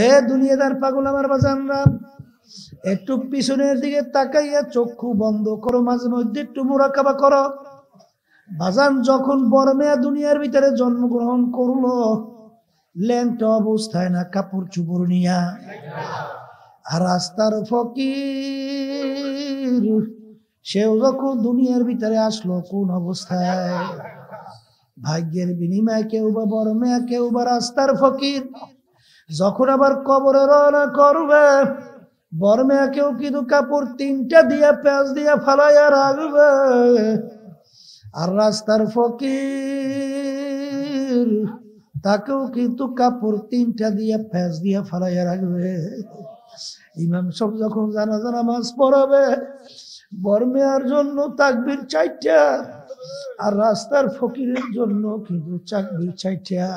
এ দুনিয়াদার পাগল আমার বাজানরা, একটু পিছনের দিকে তাকাইয়া চক্ষু বন্ধ করো, মাঝে মধ্যে একটু মুরাকাবা করো। বাজান যখন বর্মেয়া দুনিয়ার ভিতরে জন্মগ্রহণ করলো, ল্যাংটা অবস্থায় না, কাপড় চুপড় নিয়া। আর রাস্তার ফকির সেও যখন দুনিয়ার ভিতরে আসলো কোন অবস্থায়? ভাগ্যের বিনিময়ে কেউ বা বর্মেয়া, কেউ বা রাস্তার ফকির। যখন আবার কবরে রওনা করবে, বর্মেয়া কেউ কিন্তু কাপড় তিনটা দিয়া পেঁয়াজ দিয়া ফালাইয়া রাখবে, আর রাস্তার ফকির তাকেও কিন্তু কাপড় তিনটা দিয়া পেঁয়াজ দিয়া ফালাইয়া রাখবে। ইমাম সাহেব যখন জানাজা নামাজ পড়াবে, বর্মেয়ার জন্য তাকবীর 4টা, আর রাস্তার ফকিরের জন্য কিন্তু তাকবীর 4টা।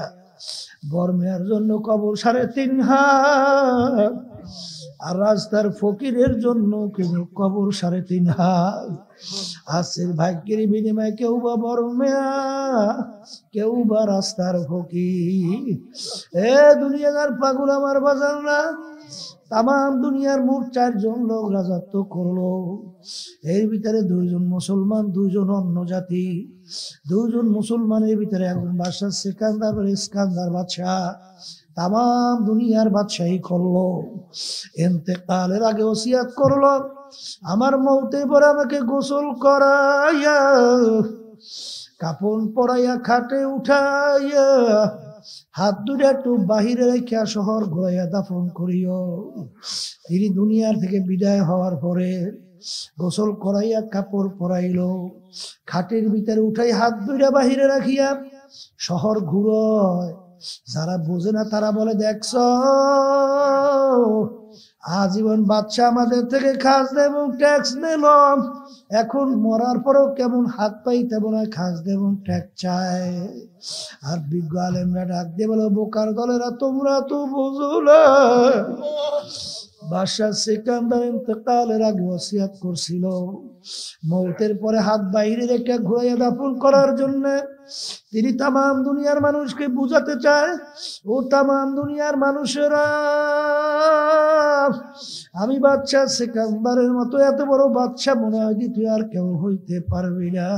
বর্মেয়ার জন্য কবর 3.5 হাত, আর রাস্তার ফকিরের জন্য কিন্তু কবর 3.5 হাত। আজকের ভাগ্যের বিনিময়ে কেউ বা বর্মেয়া, কেউ বা রাস্তার ফকির। এ দুনিয়ার পাগল আমার বাজানরা, তাম দুনিয়ার মোট 4 জন লোক রাজত্ব করলো। এর ভিতরে 2 জন মুসলমান, 2 জন অন্য জাতি। 2 জন মুসলমানের ভিতরে একজন বাদশা সিকান্দার, ইস্কান্দার বাদশাহ তাম দুনিয়ার বাদশাহী করলো। ইন্তেকালের আগে ওসিয়াত করলো, আমার মৌতে পরে আমাকে গোসল করাইয়া, কাপড় পরাইয়া, খাটে উঠাইয়া, হাত দুটা একটু বাহিরে রেখে শহর ঘুরাইয়া দাফন করিও। তিনি দুনিয়ার থেকে বিদায় হওয়ার পরে গোসল করাইয়া কাপড় পরাইল, খাটের ভিতরে উঠাই হাত দুইটা বাহিরে রাখিয়া শহর ঘুরয়। যারা বোঝে না তারা বলে, দেখছ আজীবন বাচ্চা আমাদের থেকে খাস এবং ট্যাক্স নিল, এখন মরার পরেও কেমন হাত পাই তেমন খাস এবং ট্যাক্স চায়। আর বিজ্ঞ আলেমরা ডাক দিয়ে বলো, বোকার দলেরা তোমরা তো বুঝো না। বাদশা সিকান্দার ইন্তেকালের আগে ওসিয়াত করছিল, মৌতের পরে হাত বাইরে রেখে ঘুরাইয়া দাফন করার জন্য। তিনি তাম দুনিয়ার মানুষকে বুঝাতে চায়, ও তাম দুনিয়ার মানুষেরা, আমি বাদশা সিকান্দারের মতো এত বড় বাদশা মনে হয় তুই আর কেউ হইতে পারবি না।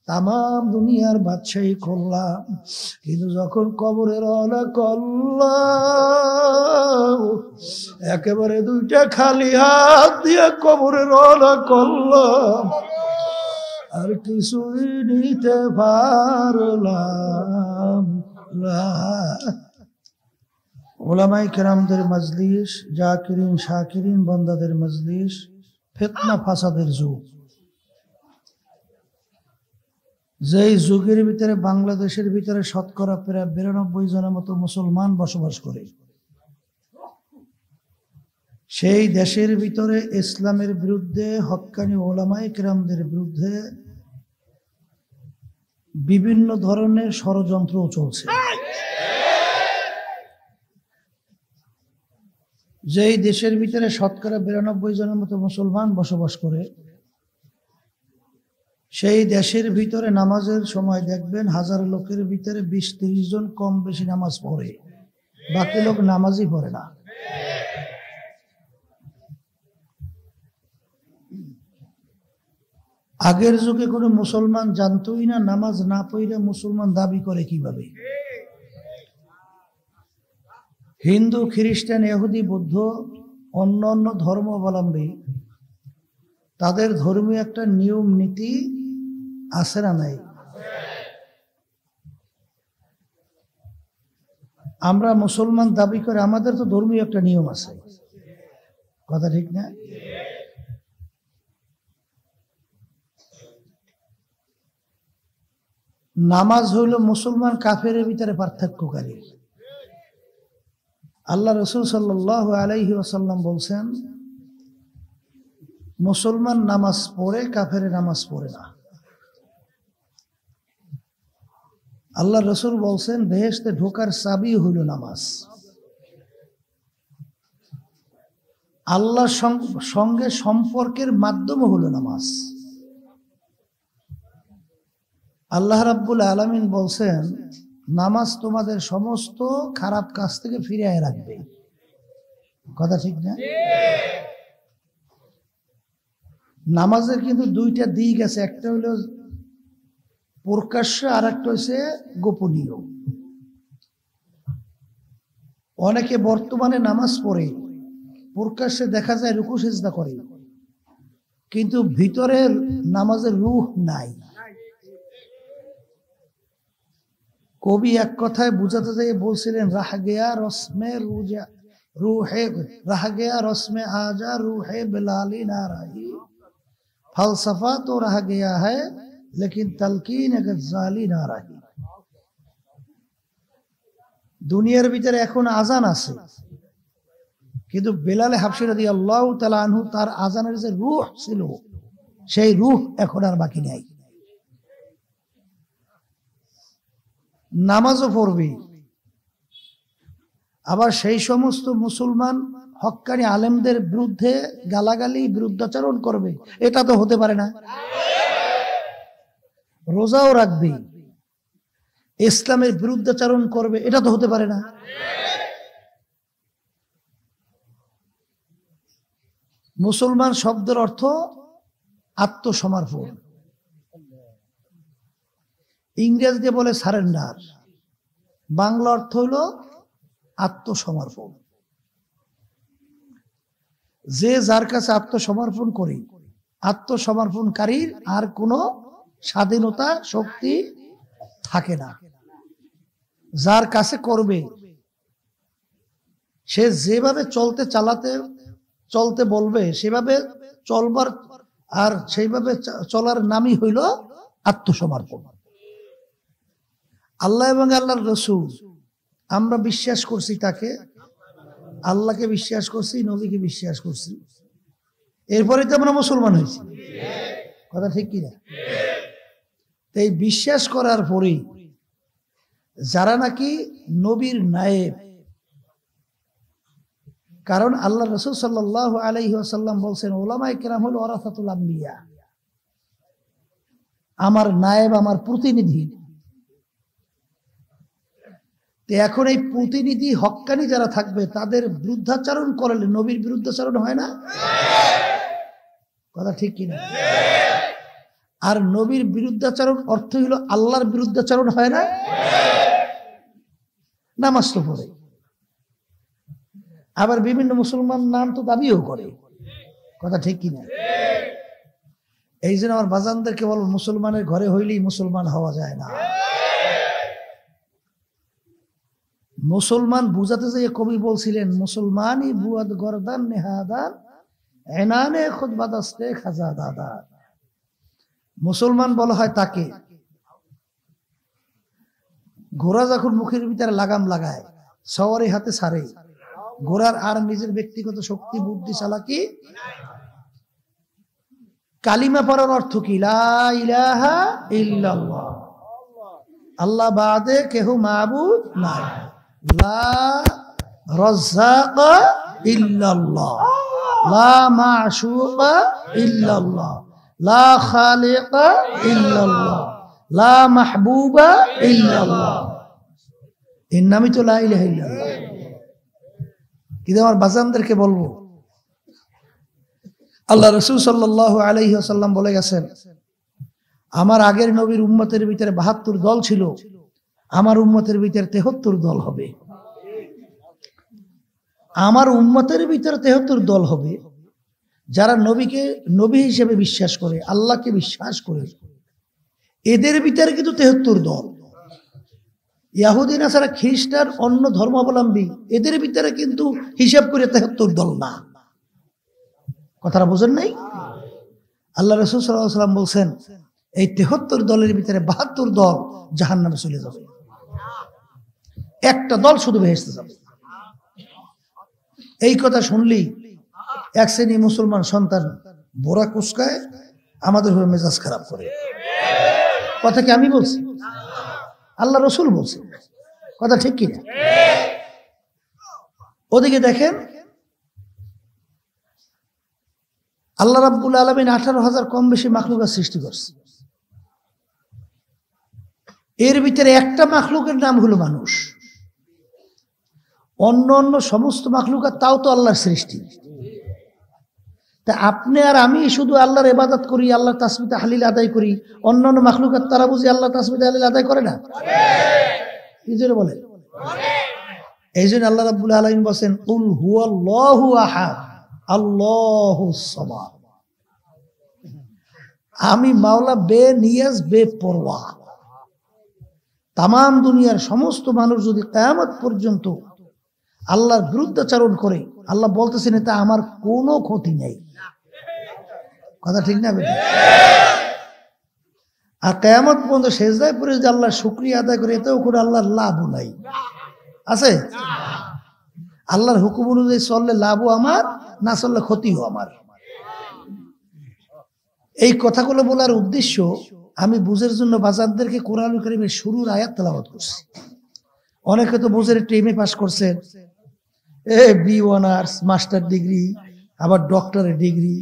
তাম দুনিয়ার বাদশাহী করলাম, কিন্তু যখন কবরে রওনা করলাম, একেবারে 2টা খালি হাত দিয়ে কবরে রওনা করলাম, আর কিছুই নিতে পারলাম না। উলামায়ে কেরামদের মজলিস, জাকিরিন শাকিরিন বান্দাদের মজলিস, ফিতনা ফাসাদের যুগ। যেই যুগের ভিতরে বাংলাদেশের ভিতরে শতকরা প্রায় 92 জনের মতো মুসলমান বসবাস করে, সেই দেশের ভিতরে ইসলামের বিরুদ্ধে, হক্কানি উলামায়ে কেরামদের বিরুদ্ধে বিভিন্ন ধরনের ষড়যন্ত্র চলছে। যেই দেশের ভিতরে শতকরা 92 জনের মতো মুসলমান বসবাস করে, সেই দেশের ভিতরে নামাজের সময় দেখবেন 1000 লোকের ভিতরে 20-30 জন কম বেশি নামাজ পড়ে, বাকি লোক নামাজই পড়ে না। আগের যুগে কোনো মুসলমান জানতোই না নামাজ না পড়লে মুসলমান দাবি করে কিভাবে। হিন্দু, খ্রিস্টান, ইহুদি, বৌদ্ধ, অন্য ধর্মাবলম্বী, তাদের ধর্মীয় একটা নিয়ম নীতি আছে না নাই? আমরা মুসলমান দাবি করে আমাদের তো ধর্মীয় একটা নিয়ম আছে, কথা ঠিক না? নামাজ হইল মুসলমান কাফেরের ভিতরে পার্থক্যকারী। আল্লাহ রাসূল সাল্লাল্লাহু আলাইহি ওয়াসাল্লাম বলছেন, মুসলমান নামাজ পড়ে, কাফেরে নামাজ পড়ে না। আল্লাহ রাসূল বলছেন, বেহেশতে ঢোকার চাবি হইল নামাজ। আল্লাহর সঙ্গে সম্পর্কের মাধ্যম হলো নামাজ। আল্লাহ রাব্বুল আলামিন বলছেন, নামাজ তোমাদের সমস্ত খারাপ কাজ থেকে ফিরিয়ে রাখবে। কথা ঠিক না? নামাজের কিন্তু দুইটা দিক আছে, একটা হলো প্রকাশ্য আর একটা হচ্ছে গোপনীয়। অনেকে বর্তমানে নামাজ পড়ে প্রকাশ্যে দেখা যায় রুকু সিজদা করে, কিন্তু ভিতরের নামাজের রূহ নাই। কবি এক কথায় বুঝাতে যেয়ে বলছিলেন, রাহ গয়া রসমে রুজা রুহে, রাহ গয়া রসমে আজা রুহে বেলালি না রাহি, ফলসফা তো রাহ গয়া হ্যায় লেকিন তালকিন গজ্জালি না রাহি। দুনিয়ার ভিতরে এখন আজান আছে, কিন্তু বেলালে হাবশী রাদিয়াল্লাহু তাআলা আনহু তার আজানের যে রূহ ছিল, সেই রূহ এখন আর বাকি নাই। নামাজও পড়বে, আবার সেই সমস্ত মুসলমান হক্কানি আলেমদের বিরুদ্ধে গালাগালি বিরুদ্ধাচরণ করবে, এটা তো হতে পারে না। রোজাও রাখবে, ইসলামের বিরুদ্ধাচরণ করবে, এটা তো হতে পারে না। মুসলমান শব্দের অর্থ আত্মসমর্পণ, ইংরেজিতে বলে সারেন্ডার, বাংলা অর্থ হলো আত্মসমর্পণ। যে যার কাছে আত্মসমর্পণ করে, আত্মসমর্পণকারীর আর কোনো স্বাধীনতা শক্তি থাকে না। যার কাছে করবে, সে যেভাবে চলতে বলবে সেভাবে চলবার, আর সেইভাবে চলার নামই হইল আত্মসমর্পণ। আল্লাহ এবং আল্লাহর রাসূল আমরা বিশ্বাস করছি, তাকে আল্লাহকে বিশ্বাস করছি, নবীকে বিশ্বাস করছি, এরপরে তো আমরা মুসলমান হয়েছি। কথা ঠিক কিনা? এই বিশ্বাস করার পরেই যারা নাকি নবীর নায়েব, কারণ আল্লাহ রাসূল সাল্লাল্লাহু আলাইহি ওয়াসাল্লাম বলছেন, উলামায়ে কেরাম হলো ওয়ারাসাতুল আম্বিয়া, আমার নায়েব, আমার প্রতিনিধি। এখন এই প্রতিনিধি হক্কানি যারা থাকবে, তাদের বিরুদ্ধাচরণ করলে নবীর বিরুদ্ধাচরণ হয় না? কথা ঠিক কিনা? আর নবীর বিরুদ্ধাচরণ অর্থ হলো আল্লাহর বিরুদ্ধাচরণ হয় না? নামাজ তো পড়ে, আবার বিভিন্ন মুসলমান নাম তো দাবিও করে। কথা ঠিক কিনা? এই জন্য আমার বাজানদেরকে বলবো, মুসলমানের ঘরে হইলেই মুসলমান হওয়া যায় না। মুসলমান বুঝাতে যেয়ে কবি বলছিলেন, মুসলমানই বুয়াদ গরদান নেহাদান এনানে খুদ বাদাস্তে খাজা দাদা। মুসলমান বলা হয় তাকে, ঘোড়া যখন মুখের ভিতরে লাগাম লাগায়, সওয়ারি হাতে ছাড়ে, ঘোড়ার আর নিজের ব্যক্তিগত শক্তি বুদ্ধি চালাকি। কালিমা পড়ার অর্থ কি? লা ইলাহা ইল্লাল্লাহ, আল্লাহ বাদে কেহ মাবুদ নাই, লা রাজ্জাকা ইল্লাল্লাহ, লা মাশুকা ইল্লাল্লাহ, লা খালিকা ইল্লাল্লাহ, লা মাহবুবা ইল্লাল্লাহ। এর নামই তো লা ইলাহা ইল্লাল্লাহ। কিন্তু আমার বাজানদেরকে বলবো, আল্লাহ রাসূল সাল্লাল্লাহু আলাইহি ওয়াসাল্লাম বলে গেছেন, আমার আগের নবীর উম্মতের ভিতরে ৭২ দল ছিল, আমার উম্মতের ভিতরে ৭৩ দল হবে। আমার উম্মতের ভিতরে ৭৩ দল হবে যারা নবীকে নবী হিসেবে বিশ্বাস করে, আল্লাহকে বিশ্বাস করে। এদের ভিতরে কিন্তু ৭৩ দল। ইহুদি নাসারা খ্রিস্টান অন্য ধর্মাবলম্বী, এদের ভিতরে কিন্তু হিসাব করে ৭৩ দল না। কথাটা বোঝেন নাই? আল্লাহ রাসূল সাল্লাল্লাহু আলাইহি ওয়াসাল্লাম বলছেন, এই ৭৩ দলের ভিতরে ৭২ দল জাহান্নামে চলে যাবে, একটা দল শুধু বেহেশতে যাবে। এই কথা শুনলি এক শ্রেণী মুসলমান সন্তান বোরা কুসকায় আমাদের হয়ে মেজাজ খারাপ করে। কথা কি আমি বলছি? আল্লাহ রাসূল বলছে। কথা ঠিক কিনা? ওদিকে দেখেন, আল্লাহ রাব্বুল আলামিন 18,000 কম বেশি মাখলুকাত সৃষ্টি করছে। এর ভিতরে একটা মাখলুকের নাম হলো মানুষ। অন্য অন্য সমস্ত মাখলুকাত তাও তো আল্লাহর সৃষ্টি। তা আপনি আর আমি শুধু আল্লাহর ইবাদত করি, আল্লাহর তাসবিহ তাহলিল আদায় করি, অন্যান্য মাখলুকাত তারা বুঝি আল্লাহ তাসবিহ তাহলিল আদায় করে না? কি জন্য বলে? এই জন্য আল্লাহ রাব্বুল আলামিন বলেন কুল হুয়াল্লাহু আহাদ আল্লাহুস সামাদ। আমি মাওলা বেনিয়াজ বেপরোয়া। তাম দুনিয়ার সমস্ত মানুষ যদি কিয়ামত পর্যন্ত আল্লাহর বিরুদ্ধাচরণ করে, আল্লাহ বলতেছেন এটা আমার কোনো ক্ষতি নেই। কথা ঠিক না বেটা? আর কিয়ামত পর্যন্ত সেজদায় পড়ে যদি আল্লাহর শুকরিয়া আদায় করে, এতেও করে আল্লাহর লাভও নাই। আছে? আল্লাহর হুকুম অনুযায়ী চললে লাভও আমার, না চললে ক্ষতিও আমার। এই কথাগুলো বলার উদ্দেশ্য, আমি বুঝের জন্য বাজারদেরকে কোরআন কারীমের শুরুর আয়াত তেলাওয়াত করছি। অনেকে তো বুঝের টেমে পাস করছেন, বি অনার্স, মাস্টার ডিগ্রি, আবার ডক্টরের ডিগ্রি।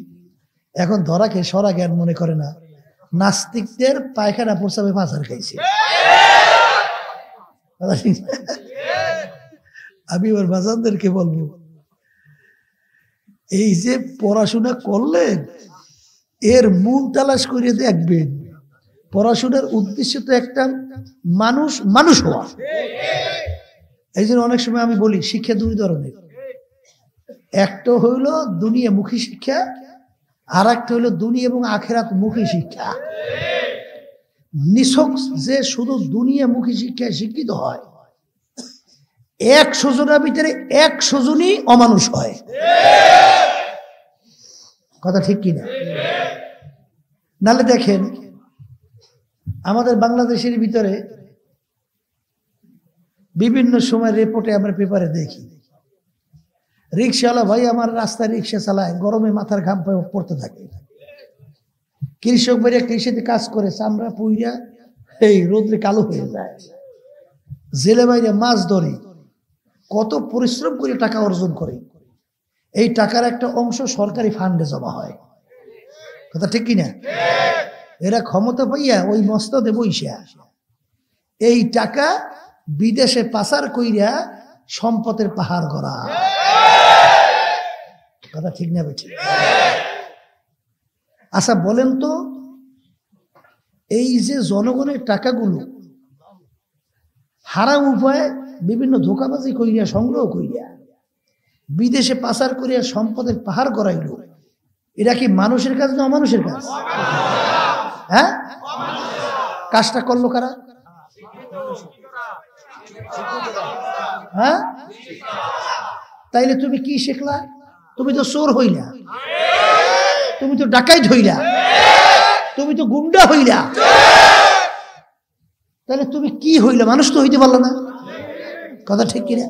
এখন ধরাকে সরা জ্ঞান মনে করে না। নাস্তিকদের পায়খানা প্রস্রাবে পাচার খাইছে। আমি ওর বাজারদেরকে বলবো, এই যে পড়াশোনা করলেন এর মূল তালাশ করে দেখবেন। পড়াশোনার উদ্দেশ্য তো একটা, মানুষ মানুষ হওয়া। এই জন্য অনেক সময় আমি বলি শিক্ষা দুই ধরনের, একটা হইল দুনিয়ামুখী শিক্ষা, আর একটা হইল দুনিয়া এবং আখিরাত মুখী শিক্ষা। নিছক যে শুধু দুনিয়ামুখী শিক্ষায় শিক্ষিত হয়, 100 জনের ভিতরে 100 জনই অমানুষ হয়। কথা ঠিক কিনা? নালে দেখেন আমাদের বাংলাদেশের ভিতরে বিভিন্ন সময় রিপোর্টে আমরা পেপারে দেখি, রিক্সাওয়ালা ভাই আমার রাস্তায় রিক্সা চালায়, গরমে মাথার ঘাম পড়তে থাকে। কৃষক ভাইরা কৃষিতে কাজ করে, চামড়া পুইরা এই রোদ্রে কালো হয়ে যায়। জেলে বাইরে মাছ ধরে, কত পরিশ্রম করে টাকা অর্জন করে। এই টাকার একটা অংশ সরকারি ফান্ডে জমা হয়। কথা ঠিক কিনা? এরা ক্ষমতা পাইয়া ওই মস্তদে বইসা এই টাকা বিদেশে পাচার কইরা সম্পদের পাহাড় গড়া। কথা ঠিক না বেঠিক? আচ্ছা বলেন তো, এই যে জনগণের টাকাগুলো হারাম উপায়ে বিভিন্ন ধোঁকাবাজি কইরা সংগ্রহ কইরা বিদেশে পাচার করিয়া সম্পদের পাহাড় গড়াইল, এটা কি মানুষের কাজ না অমানুষের কাজ? হ্যাঁ, কাজটা করলো কারা? হ্যাঁ, তাইলে তুমি কি শিখলা? তুমি তো চোর হইলা, তুমি তো ডাকাইত হইলা, তুমি তো গুন্ডা হইলা, তাহলে তুমি কি হইলা? মানুষ তো হইতে পারলো না। কথা ঠিক কিনা?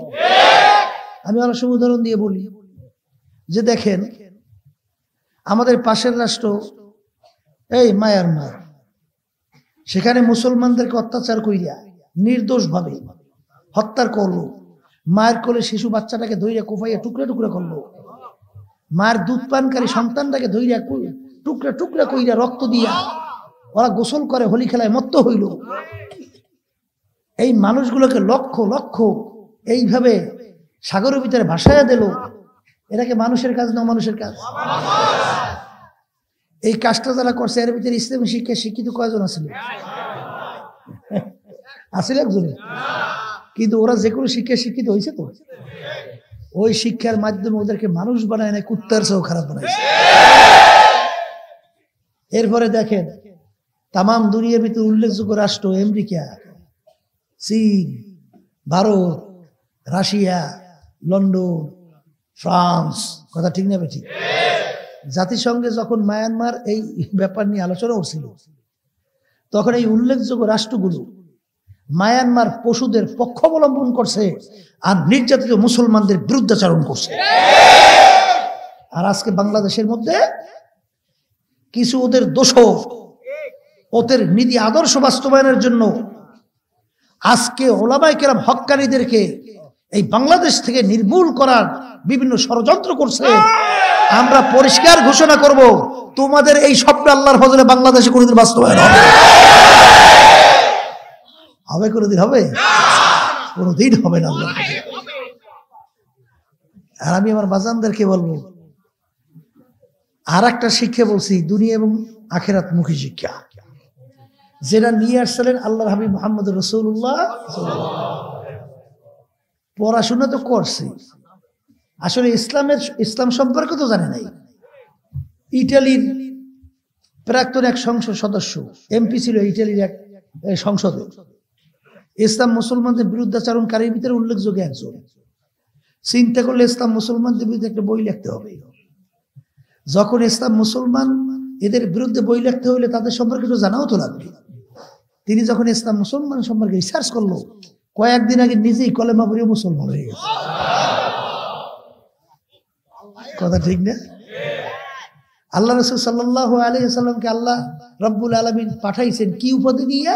আমি অনেক সময় উদাহরণ দিয়ে বলি যে দেখেন আমাদের পাশের রাষ্ট্র এই মায়ানমার, সেখানে মুসলমানদেরকে অত্যাচার কইরা নির্দোষ ভাবে হত্যা করলো। মায়ের কোলে শিশু বাচ্চাটাকে ধইরা কোপাইয়া টুকরা টুকরা করলো। মায়ের দুধ পানকারী সন্তানটাকে ধইরা টুকরা টুকরা কইরা রক্ত দিয়া ওরা গোসল করে, হোলি খেলায় মত্ত হইল। এই মানুষগুলোকে লক্ষ লক্ষ এইভাবে সাগরের ভিতরে ভাসাইয়া দিল। এটাকে মানুষের কাজ না মানুষের কাজ? এই কাজটা যারা করছে এর ভিতরে ইসলামী শিক্ষা শিক্ষিত কয়জন আছিল? আসলে একজন। কিন্তু ওরা যে কোনো শিক্ষা শিক্ষিত হয়েছে তো, ওই শিক্ষার মাধ্যমে ওদেরকে মানুষ বানায় না, কুত্তার চেয়েও খারাপ বানাইছে। এরপরে দেখেন তাম দুনিয়ার ভিতরে উল্লেখযোগ্য রাষ্ট্র আমেরিকা, চীন, ভারত, রাশিয়া, লন্ডন, ফ্রান্স। কথা ঠিক না বেঠিক? জাতিসংঘে যখন মায়ানমার এই ব্যাপার নিয়ে আলোচনা করছিল, তখন এই উল্লেখযোগ্য রাষ্ট্রগুলো মায়ানমার পশুদের পক্ষ অবলম্বন করছে আর নির্যাতিত মুসলমানদের বিরুদ্ধাচরণ করছে। আর আজকে বাংলাদেশের মধ্যে কিছু ওদের দোষর, ওদের নীতি আদর্শ বাস্তবায়নের জন্য আজকে ওলামায়ে কেরাম হক্কানীদেরকে এই বাংলাদেশ থেকে নির্মূল করার বিভিন্ন ষড়যন্ত্র করছে। আমরা পরিষ্কার ঘোষণা করব, তোমাদের এই স্বপ্ন আল্লাহর ফজলে বাংলাদেশে কোনোদিন বাস্তবায়ন হবে। হবে? কোনোদিন হবে? কোনোদিন হবে না। আর আমি আমার বাজানদেরকে বলবো, আর একটা শিক্ষা বলছি, দুনিয়া এবং আখিরাত মুখী শিক্ষা, যেটা নিয়ে আসছিলেন আল্লাহর হাবিব মুহাম্মদ রাসূলুল্লাহ। পড়াশোনা তো করছি, আসলে ইসলাম সম্পর্কে তো জানে নাই। ইটালির প্রাক্তন এক সংসদ সদস্য, এমপি ছিল ইটালির এক সংসদে, ইসলাম মুসলমানদের বিরুদ্ধাচরণকারীর ভিতরে উল্লেখযোগ্য একজন। চিন্তা করলে ইসলাম মুসলমানদের বিরুদ্ধে একটা বই লিখতে হবে। যখন ইসলাম মুসলমান এদের বিরুদ্ধে বই লিখতে হইলে তাদের সম্পর্কে তো জানাও তো লাগবে। তিনি যখন ইসলাম মুসলমান সম্পর্কে রিসার্চ করলো, কয়েকদিন আগে নিজেই কলেমা পড়ে মুসলমান হয়ে গেছে। কথা ঠিক না? আল্লাহ রাসূল সাল্লাল্লাহু আলাইহি ওয়াসাল্লামকে আল্লাহ রাব্বুল আলামিন পাঠাইছেন কি উপাধি দিয়ে?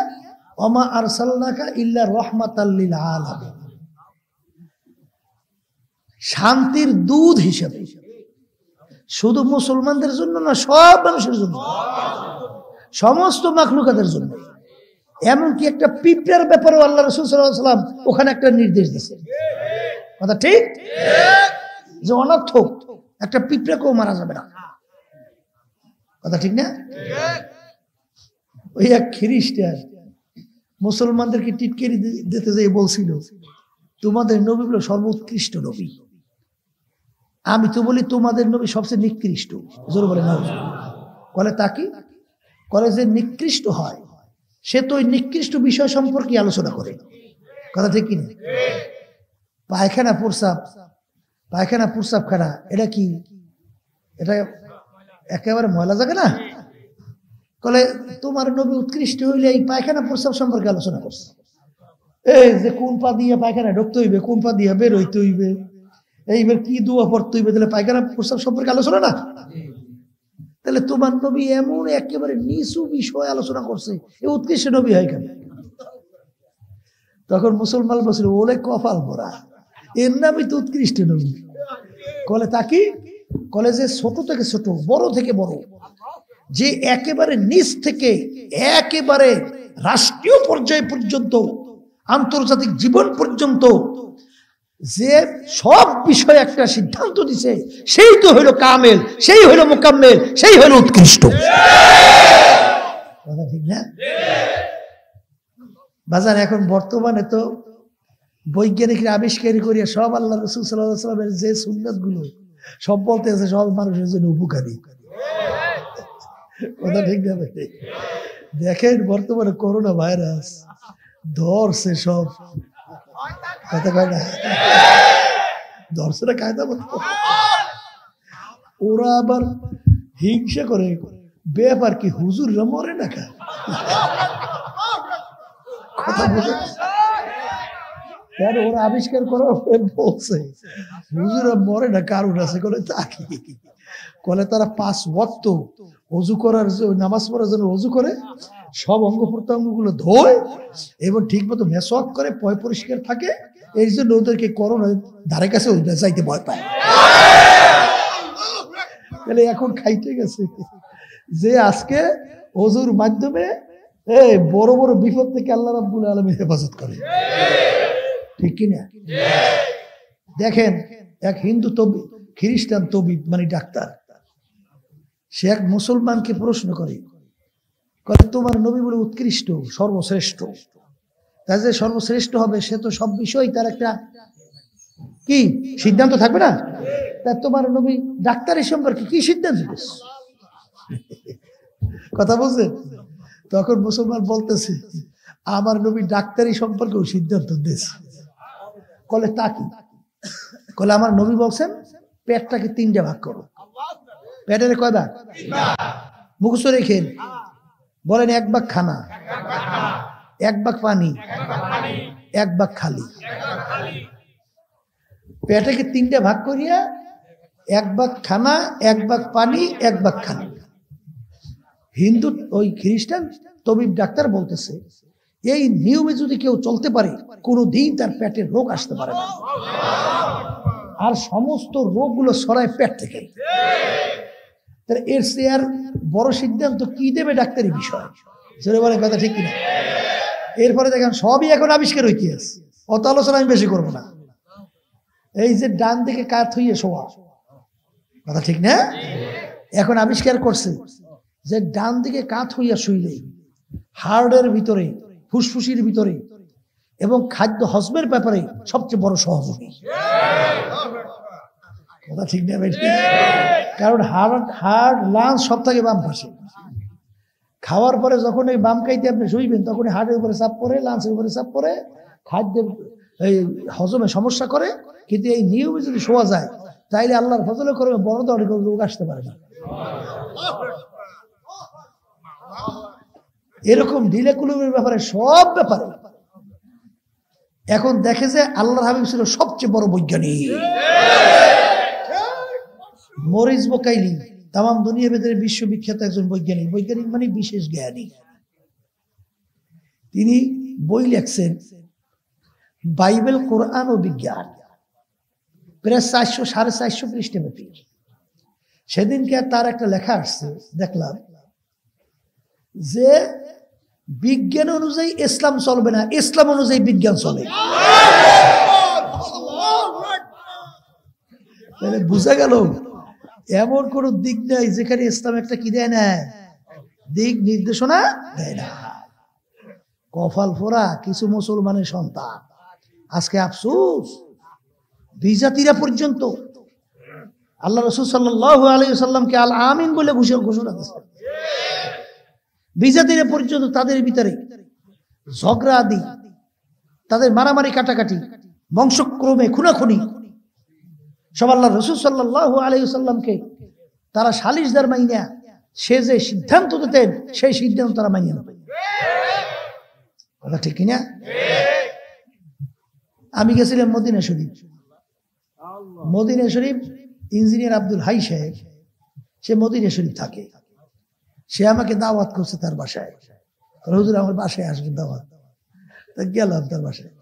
ওমা আরসালনাকা ইল্লা রাহমাতাল লিল আলামিন, শান্তির দূত হিসেবে। শুধু মুসলমানদের জন্য না, সব মানুষের জন্য, সমস্ত মাখলুকাতের জন্য। এমনকি একটা পিঁপড়ার ব্যাপারেও আল্লাহ রাসূল সাল্লাল্লাহু আলাইহি ওয়াসাল্লাম ওখানে একটা নির্দেশ দিয়েছেন। কথা ঠিক? যে অনর্থক একটা পিঁপড়াকেও মারা যাবে না। কথা ঠিক না? ওই এক খ্রিস্টান মুসলমানদেরকে টিটকারি দিতে যেয়ে বলছিল, তোমাদের নবী হলো সর্বোৎকৃষ্ট নবী। আমি তো বলি তোমাদের নবী সবচেয়ে নিকৃষ্ট। জোর বলে না? বলে তাকে বলে যে নিকৃষ্ট হয় সে তো ওই নিকৃষ্ট বিষয় সম্পর্কে আলোচনা করে। কথা ঠিক কিনা? পায়খানা প্রস্রাব খানা এটা কি? এটা একেবারে ময়লা জায়গা না? বলে তোমার নবী উৎকৃষ্ট হইলে এই পায়খানা প্রস্রাব সম্পর্কে আলোচনা করছে। এই যে কোন পা দিয়ে পায়খানা ঢুকতে হইবে, কোন পা দিয়ে বের হইতে হইবে, এইবার কি দোয়া পড়তে হইবে, তাহলে পায়খানা প্রস্রাব সম্পর্কে আলোচনা না? তাহলে তোমার নবী এমন একেবারে নিচু বিষয় আলোচনা করছে, এ উৎকৃষ্ট নবী হয় কেন? তখন মুসলমান বলছিল, ওলে কপাল ভরা, এর নামই তো উৎকৃষ্ট নবী। কলে তাকি কলে যে ছোট থেকে ছোট, বড় থেকে বড়, যে একেবারে নিচ থেকে একেবারে রাষ্ট্রীয় পর্যায় পর্যন্ত, আন্তর্জাতিক জীবন পর্যন্ত যে সব বিষয়ে একটা সিদ্ধান্ত দিছে, সেই তো হইল কামেল, সেই হইল মোকাম্মেল, সেই হইল উৎকৃষ্ট। ঠিক না বাজার? এখন বর্তমানে তো বৈজ্ঞানিকরা আবিষ্কার করিয়া সব আল্লাহ রাসূল সাল্লাল্লাহু আলাইহি ওয়াসাল্লামের যে সুন্নাত গুলো সব বলতেছে সব মানুষের জন্য উপকারী। কথা ঠিক না? দেখেন বর্তমানে করোনা ভাইরাস ধরছে সব, কথা কয় না, ধরছে না কায়দা মতো। ওরা আবার হিংসা করে, ব্যাপার কি হুজুররা মরে না কা? কথা বুঝে? ওরা আবিষ্কার করার বলছে হুজুররা মরে না, কারণ আছে। বলে তাকে বলে তারা 5 ওয়াক্ত ওযু করার নামাজ পড়ার জন্য ওযু করে, সব অঙ্গ প্রত্যঙ্গ গুলো ধোয় এবং ঠিক মতো মেসওয়াক করে, পয় পরিষ্কার থাকে। এই জন্য ওদেরকে করোনা ধারে কাছে যাইতে ভয় পায়। তাহলে এখন খাইতে গেছে যে আজকে ওযুর মাধ্যমে বড় বড় বিপদ থেকে আল্লাহ রাব্বুল আলামিন হেফাজত করে। ঠিক কিনা? দেখেন এক হিন্দু তবিব, খ্রিস্টান তবিব মানে ডাক্তার, সে এক মুসলমানকে প্রশ্ন করে, তোমার নবী বলে উৎকৃষ্ট, সর্বশ্রেষ্ঠ, তাই যে সর্বশ্রেষ্ঠ হবে সে তো সব বিষয় তার একটা কি সিদ্ধান্ত থাকবে না? তা তোমার নবী ডাক্তারের সম্পর্কে কি সিদ্ধান্ত দিস? কথা বলছে? তখন মুসলমান বলতেছে, আমার নবী ডাক্তারি সম্পর্কেও সিদ্ধান্ত দিয়েছে। কলে তা কি? কলে আমার নবী বলছেন পেটটাকে 3টে ভাগ করো। পেটের কয় ভাগ? মুখস্থ রেখেন, বলেন 1 ভাগ খানা, 1 ভাগ পানি, 1 ভাগ খালি। পেটটাকে 3টে ভাগ করিয়া 1 ভাগ খানা, 1 ভাগ পানি, 1 ভাগ খালি। হিন্দু ওই খ্রিস্টান তবিব ডাক্তার বলতেছে এই নিয়মে যদি কেউ চলতে পারে কোনোদিন তার পেটের রোগ আসতে পারে না, আর সমস্ত রোগগুলো ছড়ায় পেট থেকে। এর চেয়ে আর বড় সিদ্ধান্ত কি দেবে ডাক্তারি বিষয়? জোরে বলেন, কথা ঠিক কিনা? এরপরে দেখেন সবই এখন আবিষ্কার হইতে আছে, অত আলোচনা আমি বেশি করবো না। এই যে ডান দিকে কাত হইয়ে শোয়া, কথা ঠিক না? এখন আবিষ্কার করছে যে ডান দিকে কাত হইয়া শুইলে হার্টের ভিতরে, ফুসফুসির ভিতরে এবং খাদ্য হজমের ব্যাপারে সবচেয়ে বড় সহযোগী, কথা ঠিক না? কারণ হার্ট লাঞ্চ সব থেকে বাম পাশে। খাওয়ার পরে যখন এই বাম খাইতে আপনি শুইবেন তখন হার্টের উপরে চাপ পড়ে, লাঞ্চের উপরে চাপ পড়ে, খাদ্যের এই হজমে সমস্যা করে। কিন্তু এই নিয়মে যদি শোয়া যায় তাইলে আল্লাহর ফজলে করে বড় ধরনের কোনো রোগ আসতে পারে না। এরকম ঢিলে কুলুমের ব্যাপারে, সব ব্যাপারে এখন দেখে যে আল্লাহর হাবিব ছিল সবচেয়ে বড় বৈজ্ঞানিক। মরিস বোকাইলি তাম দুনিয়া ভেতরে বিশ্ববিখ্যাত একজন বৈজ্ঞানিক। বৈজ্ঞানিক মানে বিশেষ জ্ঞানী। তিনি বই লেখছেন বাইবেল, কোরআন ও বিজ্ঞান, প্রায় 400-450 পৃষ্ঠা ব্যাপী। সেদিনকে তার একটা লেখা আসছে, দেখলাম যে বিজ্ঞান অনুযায়ী ইসলাম চলবে না, ইসলাম অনুযায়ী বিজ্ঞান চলে। বুঝা গেল এমন কোন দিক নাই যেখানে ইসলাম একটা কি দেয় না, দিক নির্দেশনা দেয় না। কপাল ফোরা কিছু মুসলমানের সন্তান। আজকে আফসোস, বিজাতিরা পর্যন্ত আল্লাহ রাসূল সাল্লাল্লাহু আলাইহি ওয়াসাল্লামকে আল আমিন বলে ঘোষণা করেছে। বিজাতিরা পর্যন্ত তাদের ভিতরে ঝগড়া আদি, তাদের মারামারি কাটাকাটি, বংশক্রমে খুনাখুনি, সব আল্লাহ রাসূল সাল্লাল্লাহু আলাইহি ওয়াসাল্লামকে তারা সালিশদার মাইনা সে যে সিদ্ধান্ত দিতেন সেই সিদ্ধান্ত তারা মানিয়ে নেবে। কথা ঠিক কিনা? আমি গেছিলাম মদিনা শরীফ। মদিনা শরীফ ইঞ্জিনিয়ার আব্দুল হাই সাহেব, সে মদিনা শরীফ থাকে। সে আমাকে দাওয়াত করছে তার বাসায়, হুজুর আমার বাসায় আসবেন দাওয়াত। তা গেলাম তার বাসায়।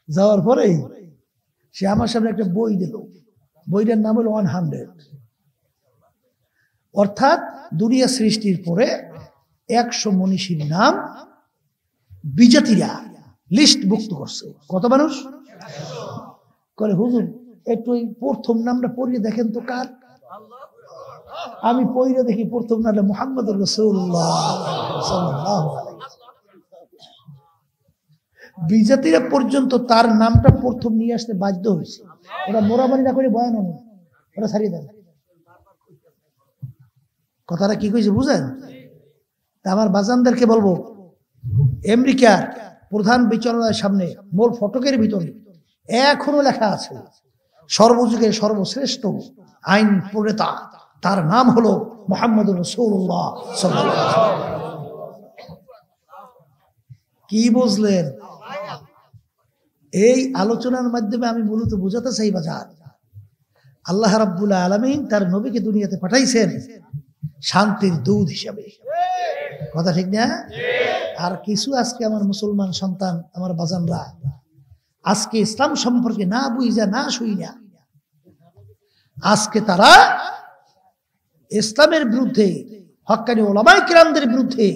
যাওয়ার পরেই সে আমার সামনে একটা বই দিল। বইটার নাম হলো 100, অর্থাৎ দুনিয়া সৃষ্টির পরে 100 মনীষীর নাম বিজাতিরা লিস্টভুক্ত করছে। কত মানুষ? করে হুজুর একটু ওই প্রথম নামটা পড়িয়ে দেখেন তো কার। আমি পড়িয়ে দেখি প্রথম নামটা মুহাম্মদুর রাসূলুল্লাহ সাল্লাল্লাহু আলাইহি ওয়াসাল্লাম। বিজাতিরা পর্যন্ত তার নামটা প্রথম নিয়ে আসতে বাধ্য হয়েছে। ওরা মোরামারি না করে বয়ান নেই, ওরা ছাড়িয়ে দেন। কথাটা কি কইছে বুঝেন? তা আমার বাজানদেরকে বলবো, আমেরিকার প্রধান বিচারালয়ের সামনে মূল ফটকের ভিতরে এখনো লেখা আছে সর্বযুগের সর্বশ্রেষ্ঠ আইন প্রণেতা, তার নাম হলো মুহাম্মদুর রাসূলুল্লাহ সাল্লাল্লাহু আলাইহি ওয়াসাল্লাম। কি বুঝলেন? এই আলোচনার মাধ্যমে আমি মূলত বোঝাতে চাই বাজার, আল্লাহ রাব্বুল আলামিন তার নবীকে দুনিয়াতে পাঠাইছেন শান্তির দূত হিসাবে। কথা ঠিক না? আর কিছু আজকে আমার মুসলমান সন্তান, আমার বাজানরা আজকে ইসলাম সম্পর্কে না বুঝা না শুই না, আজকে তারা ইসলামের বিরুদ্ধে, হক্কানি উলামায়ে কিরামদের বিরুদ্ধে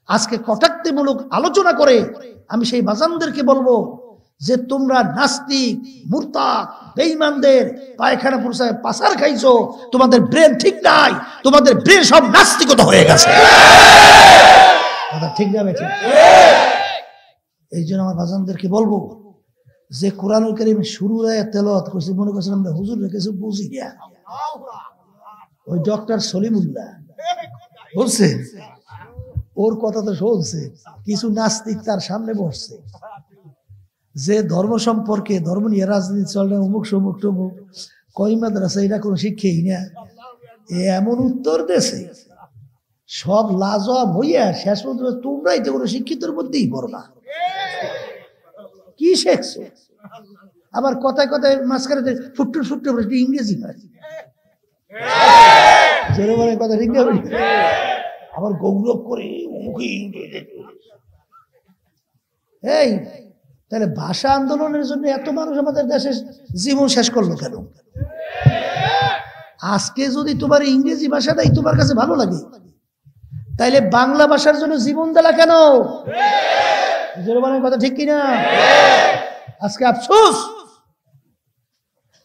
আজকে কটাক্ষমূলক আলোচনা করে। আমি সেই বাজানদেরকে বলবো যে তোমরা নাস্তিক, মুরতাদ, বেঈমানদের পায়খানা পুরসায় পাসার খাইছো, তোমাদের ব্রেন ঠিক নাই, তোমাদের ব্রেন সব নাস্তিকতা হয়ে গেছে। কথা ঠিক না বেঠিক? এই জন্য আমার বাজানদেরকে বলবো যে কোরআনুল কারীম শুরুর আয়াত তেলাওয়াত করছি, মনে করছেন আমরা হুজুর কিছু বুঝি না। ওই ডক্টর সলিমুল্লাহ বলছে, ওর কথা তো শুনছে, কিছু নাস্তিক তার সামনে বসছে যে ধর্ম সম্পর্কে, ধর্ম নিয়ে রাজনীতি চলে, অমুক সমুক টমুক, কই মাদ্রাসা এটা কোনো শিক্ষাই না, এমন উত্তর দেশে সব লাজবাব হইয়া শেষ পর্যন্ত তোমরাই তো কোনো শিক্ষিতের মধ্যেই পড়ো না, কি শেখছো? আবার কথায় কথায় মাঝখানে ফুটটুর ফুটটুর ইংরেজি নয়, কথা ঠিক না? আবার গৌরব করে এই, তাহলে ভাষা আন্দোলনের জন্য এত মানুষ আমাদের দেশে জীবন শেষ করলো কেন? আজকে যদি তোমার ইংরেজি ভাষাটাই তোমার কাছে ভালো লাগে, তাইলে বাংলা ভাষার জন্য জীবন দিলা কেন? কথা ঠিক কিনা? আজকে আফসোস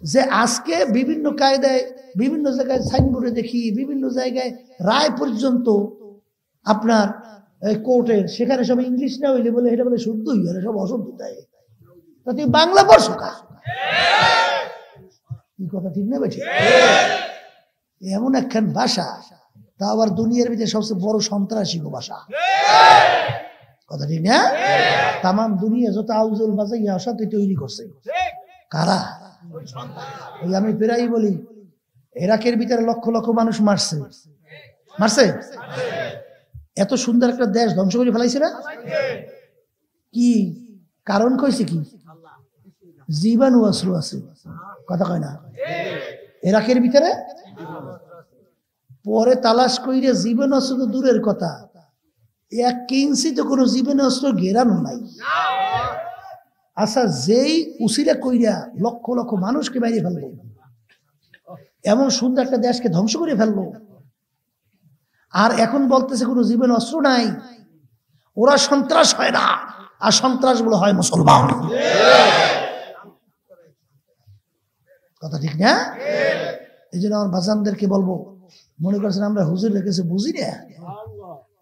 যে আজকে বিভিন্ন কায়দায় বিভিন্ন জায়গায় সাইনবোর্ডে দেখি, বিভিন্ন জায়গায় রায় পর্যন্ত আপনার কোর্টের, সেখানে সব ইংলিশ না হইলে বলে এটা বলে শুদ্ধই হলে সব অশুদ্ধ দেয়। তা তুই বাংলা পড়ছো কা? কথা ঠিক না বেঠিক? এমন একখান ভাষা, তা আবার দুনিয়ার ভিতরে সবচেয়ে বড় সন্ত্রাসী ভাষা। কথা ঠিক না? তামাম দুনিয়া যত আউজল বাজাইয়া অশান্তি তৈরি করছে কারা? ওই আমি প্রায়ই বলি, ইরাকের ভিতরে লক্ষ লক্ষ মানুষ মারছে। এত সুন্দর একটা দেশ ধ্বংস করে ফেলাইছে না? কি কারণ কইছে? কি জীবাণু অস্ত্র আছে। কথা কয় না? ইরাকের ভিতরে পরে তালাশ কইরে জীবাণু অস্ত্র তো দূরের কথা, 1 ইঞ্চি তো কোনো জীবাণু অস্ত্র ঘেরানো নাই। আচ্ছা, যেই উসিলা কইরা লক্ষ লক্ষ মানুষকে বাইরে ফেললো, এমন সুন্দর একটা দেশকে ধ্বংস করে ফেললো, আর এখন বলতেছে কোনো জীবন অস্ত্র নাই। ওরা সন্ত্রাস হয় না, আর সন্ত্রাস গুলো হয় মুসলমান। কথা ঠিক না? এই জন্য আমার বাজানদেরকে বলবো, মনে করছেন আমরা হুজুর রেখেছে বুঝি না?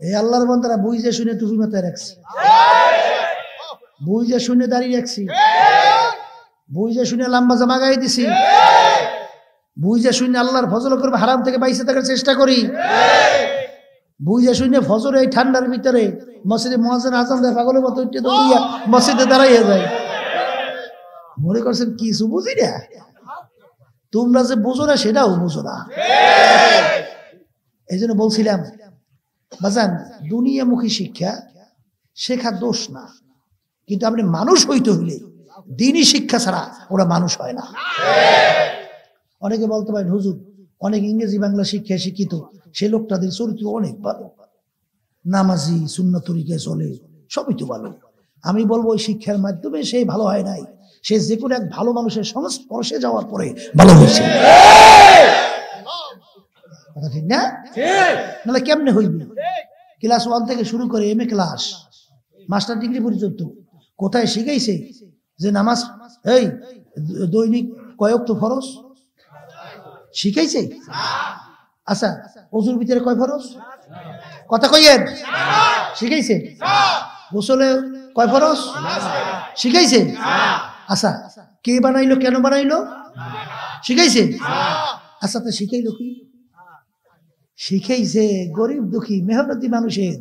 এই আল্লাহর বান্দারা বুঝে শুনে টুপি মাথায় রাখছি, বুঝে শুনে দাঁড়িয়ে রাখছি, বুঝে শুনে লম্বা জামা গায়ে দিছি, বুঝে শুনে আল্লাহর ফজল করবে হারাম থেকে বাইসে থাকার চেষ্টা করি, বুঝে শুনে ফজর এই ঠান্ডার ভিতরে মসজিদে মুয়াজ্জিন আযান দেয় পাগলের মতো উঠে দৌড়িয়া মসজিদে দাঁড়াইয়া যায়। মনে করছেন কিছু বুঝি না? তোমরা যে বুঝো না সেটাও বুঝো না। এই জন্য বলছিলাম বাজান, দুনিয়ামুখী শিক্ষা শেখা দোষ না, কিন্তু আপনি মানুষ হইতে হইলে দিনই শিক্ষা ছাড়া ওরা মানুষ হয় না। অনেকে বলতে পারেন হুজুর অনেক ইংরেজি বাংলা শিক্ষায় শিক্ষিত, সে লোকটাদের চরিত্র অনেক ভালো, নামাজি, সুন্নাত তরিকায় চলে, সবই তো ভালো। আমি বলবো ওই শিক্ষার মাধ্যমে সে ভালো হয় নাই, সে যে কোনো এক ভালো মানুষের সংস্পর্শে যাওয়ার পরে ভালো হয়েছে। কথা ঠিক না? নাহলে কেমনে হইবে? ক্লাস 1 থেকে শুরু করে MA ক্লাস, মাস্টার ডিগ্রি পর্যন্ত কোথায় শিখাইছে যে নামাজ এই দৈনিক কয়েক তো ফরজ? শিখাইছে? আচ্ছা, ওযুর ভিতরে কয় ফরজ? কথা কইয়েন। শিখাইছে? গোসলে কয় ফরজ? শিখাইছে? আচ্ছা, কে বানাইলো, কেন বানাইলো? শিখাইছে? আচ্ছা, তো শিখাইলো কি? শিখাইছে গরিব দুঃখী মেহনতি মানুষের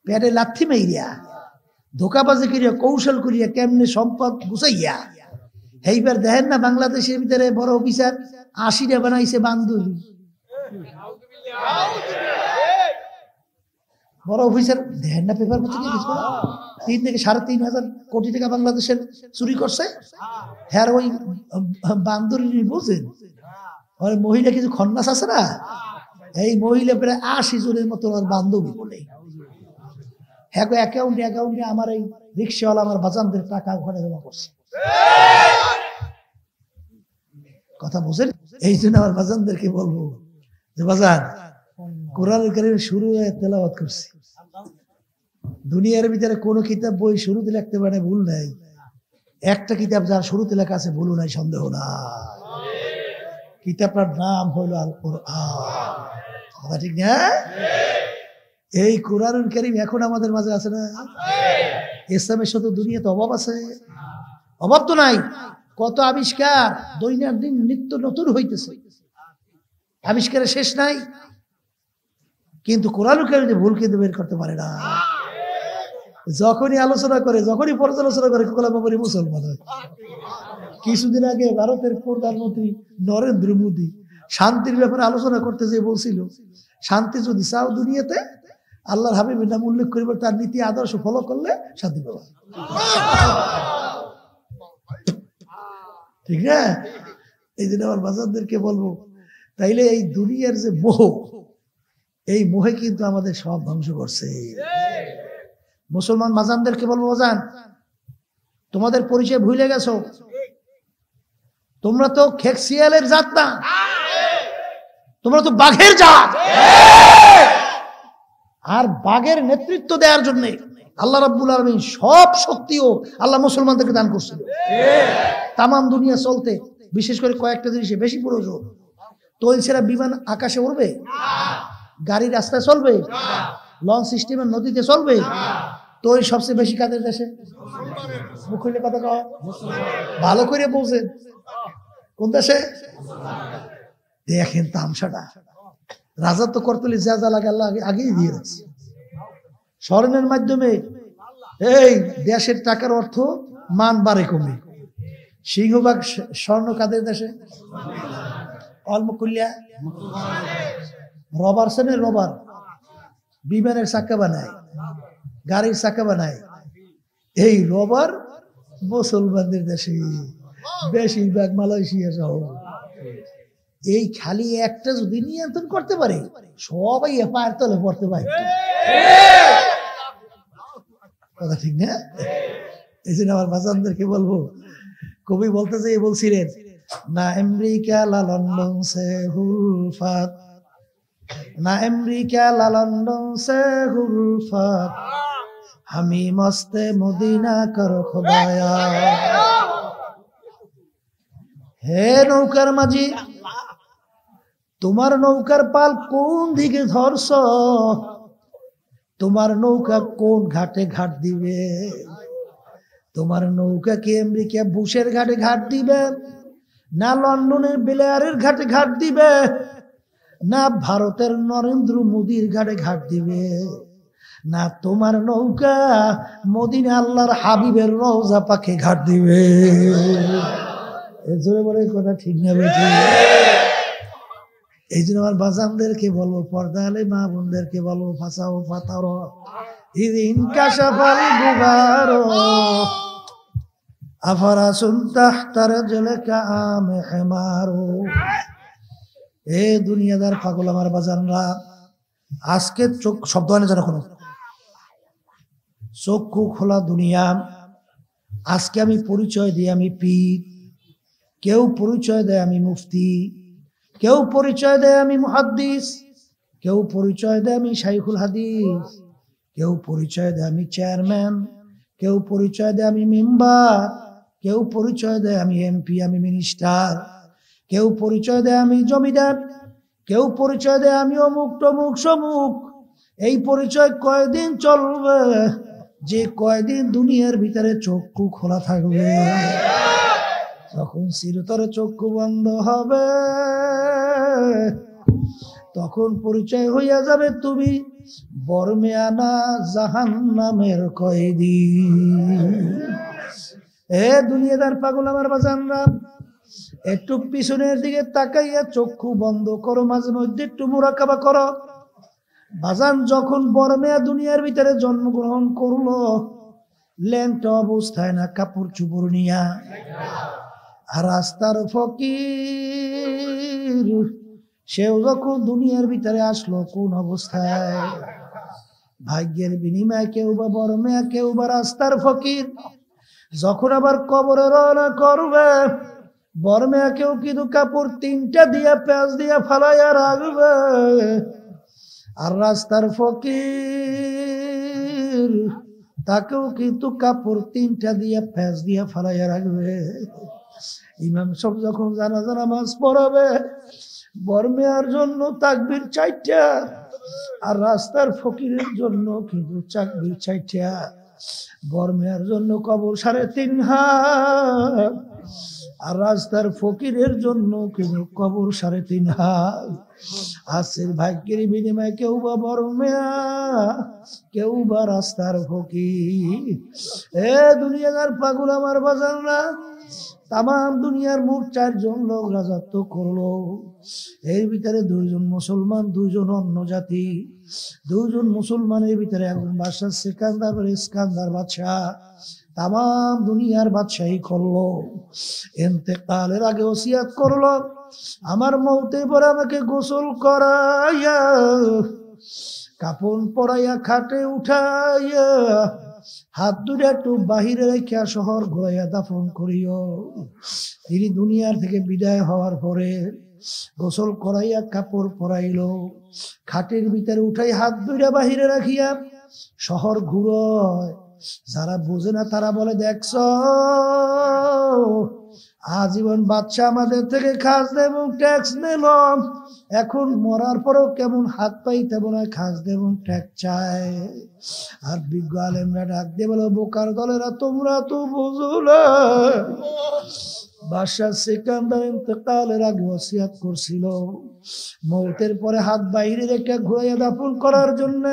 পেটে লাথি মাইরিয়া, ধোকাবাজি করিয়া, কৌশল করিয়া কেমনে সম্পদ গুছাইয়া। এইবার দেখেন না বাংলাদেশের ভিতরে বড় অফিসার 80টা বানাইছে বান্ধবী। বড় অফিসার দেখেন না পেপার পত্রিকা 3 থেকে 3.5 কোটি টাকা বাংলাদেশের চুরি করছে। হ্যাঁ, ওই বান্ধবী বুঝেন, ওই মহিলা কিছু খন্নাস আছে না, এই মহিলা প্রায় 80 জনের মতো আমার বান্ধবী বলে। হ্যাঁ, অ্যাকাউন্টে আমার এই রিক্সাওয়ালা আমার বাজানদের টাকা ওখানে জমা করছে। কথা বুঝেন? এই জন্য আমার বাজানদেরকে বলবো যে বাজান, কোরআন কারীম শুরু হয়ে তেলাওয়াত করছি, দুনিয়ার ভিতরে কোন কিতাব বই শুরুতে লিখতে পারে ভুল নাই, একটা কিতাব যার শুরুতে লেখা আছে ভুল নাই, সন্দেহ না। কিতাবটার নাম হইল আল কোরআন। কথা ঠিক না? এই কোরআনুল কারীম এখন আমাদের মাঝে আছে না? ইসলামের সাথে দুনিয়াতে অভাব আছে? অভাব তো নাই। কত আবিষ্কার দৈনন্দিন নিত্য নতুন হইতেছে, আবিষ্কারের শেষ নাই, কিন্তু কোরআনুল কারীম ভুল কিন্তু বের করতে পারে না। যখনই আলোচনা করে, যখনই পর্যালোচনা করে কোলাবাবুরি মুসলমান হয়। কিছুদিন আগে ভারতের প্রধানমন্ত্রী নরেন্দ্র মোদী শান্তির ব্যাপারে আলোচনা করতে যে বলছিল, শান্তি যদি চাও দুনিয়াতে আল্লাহর হাবিবের নাম উল্লেখ করিবার, তার নীতি আদর্শ ফলো করলে শান্তি পাবা। ঠিক না? এই জন্য আমার বাজারদেরকে বলবো, তাইলে এই দুনিয়ার যে মোহ, এই মোহে কিন্তু আমাদের সব ধ্বংস করছে। মুসলমান বাজানদেরকে বলবো, বাজান তোমাদের পরিচয় ভুলে গেছো, তোমরা তো খেকসিয়ালের জাত না, তোমরা তো বাঘের জাত। আর বাঘের নেতৃত্ব দেওয়ার জন্য আল্লাহ রাব্বুল আলামিন সব শক্তিও আল্লাহ মুসলমানদেরকে দান করছিল। তাম দুনিয়া চলতে বিশেষ করে কয়েকটা জিনিসে বেশি প্রয়োজন। তৈল ছেড়া বিমান আকাশে উড়বে? গাড়ি রাস্তায় চলবে? লঞ্চ সিস্টেমের নদীতে চলবে? তৈল সবচেয়ে বেশি কাদের দেশে? মুখ খুলে কথা কয়, ভালো করে বলছেন কোন দেশে? দেখেন তামসাটা, রাজত্ব করতে যা যা লাগে আল্লাহ আগেই দিয়ে রাখছে। স্বর্ণের মাধ্যমে এই দেশের টাকার অর্থ মান বাড়ে কমে। সিংহভাগ স্বর্ণ কাদের দেশে? অলমকুল্লিয়া রবার সেনের রবার, বিমানের চাকা বানায়, গাড়ির চাকা বানায়, এই রবার মুসলমানদের দেশে বেশিরভাগ মালয়েশিয়া সহ। এই খালি একটা যদি নিয়ন্ত্রণ করতে পারে সবাই পায়ের তলে পড়তে পারে। কথা ঠিক না? এই জন্য আমার বাজানদেরকে বলবো, কবি বলতে যেয়ে বলছিলেন, না আমেরিকা লা লন্ডন সে হুলফাত, না আমেরিকা লা লন্ডন সে হুলফাত, আমি মস্তে মদিনা কর খোদায়া। হে নৌকার মাঝি, তোমার নৌকার পাল কোন দিকে ধরছ? তোমার নৌকা কোন ঘাটে ঘাট দিবে? তোমার নৌকা কি আমেরিকা বুশের ঘাটে ঘাট দিবে, না লন্ডনের বেলায়ারের ঘাটে ঘাট দিবে, না ভারতের নরেন্দ্র মোদীর ঘাটে ঘাট দিবে, না তোমার নৌকা মদিনা আল্লাহর হাবিবের রওজা পাকে ঘাট দিবে? জোরে বলে কথা ঠিক না বেঠি? এই জন্য আমার বাজানদেরকে বলবো, পর্দা আলে মা বোনদেরকে বলবো, ফাসাও ফাতার ইনকাশাফাল গুবারো আফারাসুন তাহতার জলকা আমে হিমারো। এ দুনিয়াদার পাগল আমার বাজানরা, আজকে চোখ শব্দ হয় না যেন কোনো, চক্ষু খোলা দুনিয়া। আজকে আমি পরিচয় দিই আমি পীর, কেউ পরিচয় দেয় আমি মুফতি, কেউ পরিচয় দেয় আমি মুহাদ্দিস, কেউ পরিচয় দেয় আমি শাইখুল হাদিস, কেউ পরিচয় দেয় আমি চেয়ারম্যান, কেউ পরিচয় দেয় আমি মেম্বার, কেউ পরিচয় দেয় আমি এমপি, আমি মিনিস্টার, কেউ পরিচয় দেয় আমি জমিদার, কেউ পরিচয় দেয় আমি অমুক তমুক সমুক। এই পরিচয় কয়দিন চলবে? যে কয়দিন দুনিয়ার ভিতরে চক্ষু খোলা থাকবে। যখন চিরতরে চক্ষু বন্ধ হবে তখন পরিচয় হইয়া যাবে তুমি বর্মেয়ানা জাহান্নামের কয়েদি। এ দুনিয়াদার পাগল আমার বাজানরা, একটু পিছনের দিকে তাকাইয়া চক্ষু বন্ধ করো, মাঝে মধ্যে একটু মুরাকাবা করো। বাজান যখন বর্মেয়া দুনিয়ার ভিতরে জন্মগ্রহণ করলো, ল্যাংটা অবস্থায় না, কাপড় চুপড় নিয়া, আর রাস্তার ফকির সেও যখন দুনিয়ার ভিতরে আসলো কোন অবস্থায়? ভাগ্যের বিনিময়ে কেউ বা বর্মেয়া, কেউ বা রাস্তার ফকির। যখন আবার কবরে রওনা করবে, বর্মেয়া কেউ কিন্তু কাপড় তিনটা দিয়া পেঁয়াজ দিয়া ফালাইয়া রাখবে, আর রাস্তার ফকির তাকেও কিন্তু কাপড় তিনটা দিয়া পেঁয়াজ দিয়া ফালাইয়া রাখবে। ইমাম সাহেব যখন জানাজা নামাজ পড়াবে, বর্মেয়ার জন্য তাকবীর 4টা, আর রাস্তার ফকিরের জন্য কিন্তু তাকবীর 4টা। বর্মেয়ার জন্য কবর 3.5 হাত, আর রাস্তার ফকিরের জন্য কিন্তু কবর 3.5 হাত। আজকের ভাগ্যের বিনিময়ে কেউ বা বর্মেয়া, কেউ বা রাস্তার ফকির। এ দুনিয়ার পাগল আমার বাজানরা, তাম দুনিয়ার মোট 4 জন লোক রাজত্ব করলো। এর ভিতরে 2 জন মুসলমান, 2 জন অন্য জাতি। 2 জন মুসলমানের ভিতরে একজন বাদশাহ সিকান্দার ইস্কান্দার বাদশাহ তাম দুনিয়ার বাদশাহী করলো। ইন্তেকালের আগে ওসিয়াত করলো, আমার মৌতের পর আমাকে গোসল করাইয়া, কাপড় পরাইয়া, খাটে উঠাইয়া, হাত দুটো একটু বাহিরে রেখে শহর ঘুরাইয়া দাফন করিও। তিনি দুনিয়ার থেকে বিদায় হওয়ার পরে গোসল করাইয়া কাপড় পরাইল, খাটের ভিতরে উঠাই হাত দুইটা বাহিরে রাখিয়া শহর ঘুরয়। যারা বোঝে না তারা বলে, দেখছ আজীবন বাদশা আমাদের থেকে খাস দেব ট্যাক্স নিল, এখন মরার পরেও কেমন হাত পাই তেমন খাস দেব ট্যাক্স চায়। আর বিজ্ঞ আলেমরা ডাক দিয়ে বলো, বোকার দলেরা তোমরা তো বুঝো না, বাদশাহ সিকান্দার ইন্তেকালের আগে ওসিয়ত করছিল মৌতের পরে হাত বাইরে রেখে ঘুরাইয়া দাফন করার জন্য।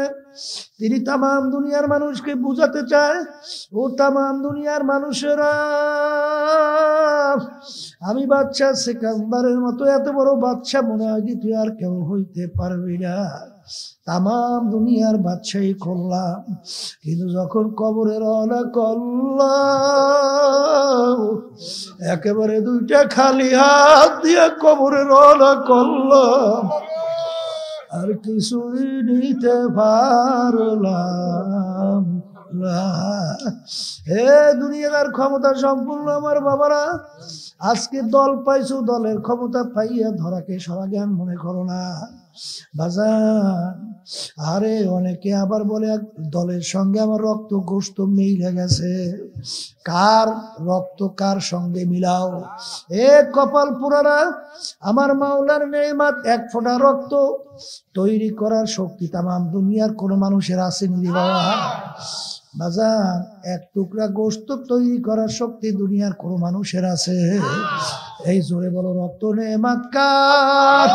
তিনি তামাম দুনিয়ার মানুষকে বুঝাতে চায়, ও তামাম দুনিয়ার মানুষেরা, আমি বাদশাহ সিকান্দারের মতো এত বড় বাদশাহ মনে হয় দ্বিতীয় আর কেউ হইতে পারবি না। তামাম দুনিয়ার বাদশাহী করলাম, কিন্তু যখন কবরে রওনা করলাম একেবারে দুইটা খালি হাত দিয়ে কবরে রওনা করলাম, আর কিছুই নিতে পারলাম না। হে দুনিয়ার ক্ষমতা সম্পূর্ণ আমার বাবারা, আজকে দল পাইছো, দলের ক্ষমতা পাইয়া ধরাকে সরা জ্ঞান মনে করো না বাজান। আরে অনেকে আবার বলে দলের সঙ্গে আমার রক্ত গোশত মিলে গেছে। কার রক্ত কার সঙ্গে মিলাও? এ কপাল পুরারা, আমার মাওলার নেয়ামত এক ফোঁটা রক্ত তৈরি করার শক্তি তামাম দুনিয়ার কোন মানুষের আসেনি বাবা। বাজান এক টুকরা গোশত তৈরি করার শক্তি দুনিয়ার কোন মানুষের আছে? এই জোরে বলো, রক্ত নেয়ামত কার,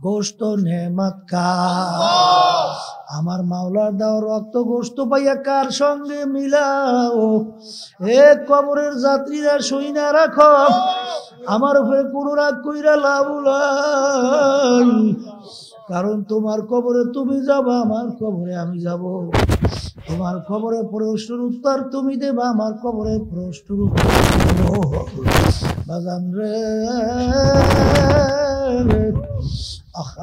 গোশত নেয়ামত কার? আমার মাওলার দাও রক্ত গোশত পাইয়া কার সঙ্গে মিলাও? এ কবরের যাত্রীরা শুইনা রাখো, আমার উপরে কোনো রাগ কইরা লাভ নাই, কারণ তোমার কবরে তুমি যাবা, আমার কবরে আমি যাব। তোমার কবরে প্রশ্নের উত্তর তুমি দেবা, আমার কবরে প্রশ্নের উত্তর বাজান রে।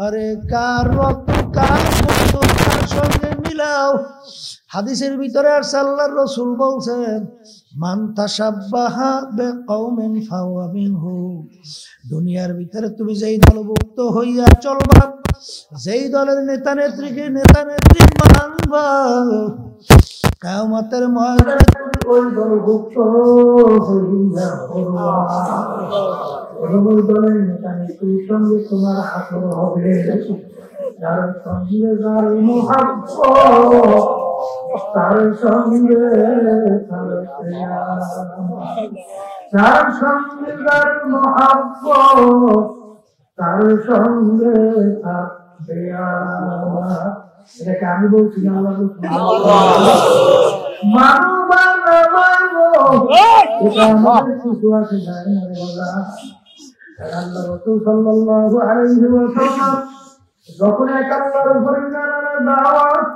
আরে কার রক্ত কার গোশত কার সঙ্গে মিলাও? হাদিসের ভিতরে আর আল্লাহর রাসূল বলছেন, মান তাশাব্বাহা বিকওমিন ফাহুয়া মিনহু। দুনিয়ার ভিতরে তুমি যেই দলভুক্ত হইয়া চলবা, যেই দলের নেতা নেত্রীকে নেতা নেত্রী মানবা, কিয়ামতের ময়দানে তুমি ওই দলভুক্ত হইয়া পড়বা। ওই দলের নেতা নেত্রীর সঙ্গে তোমার হাসর হবে, যার সঙ্গে যার মুহাব্বত তার সঙ্গে যার সঙ্গে যার মুহাব্বত তার সঙ্গে থাকবে। এটাকে আমি বলছি না, মানব না মানব এটা আমাদের কিছু আছে যায় না রে বলা। আল্লাহ রাসূল সাল্লাল্লাহু আলাইহি ওয়াসাল্লাম যখন এক আল্লাহর উপরে নানা দাওয়াত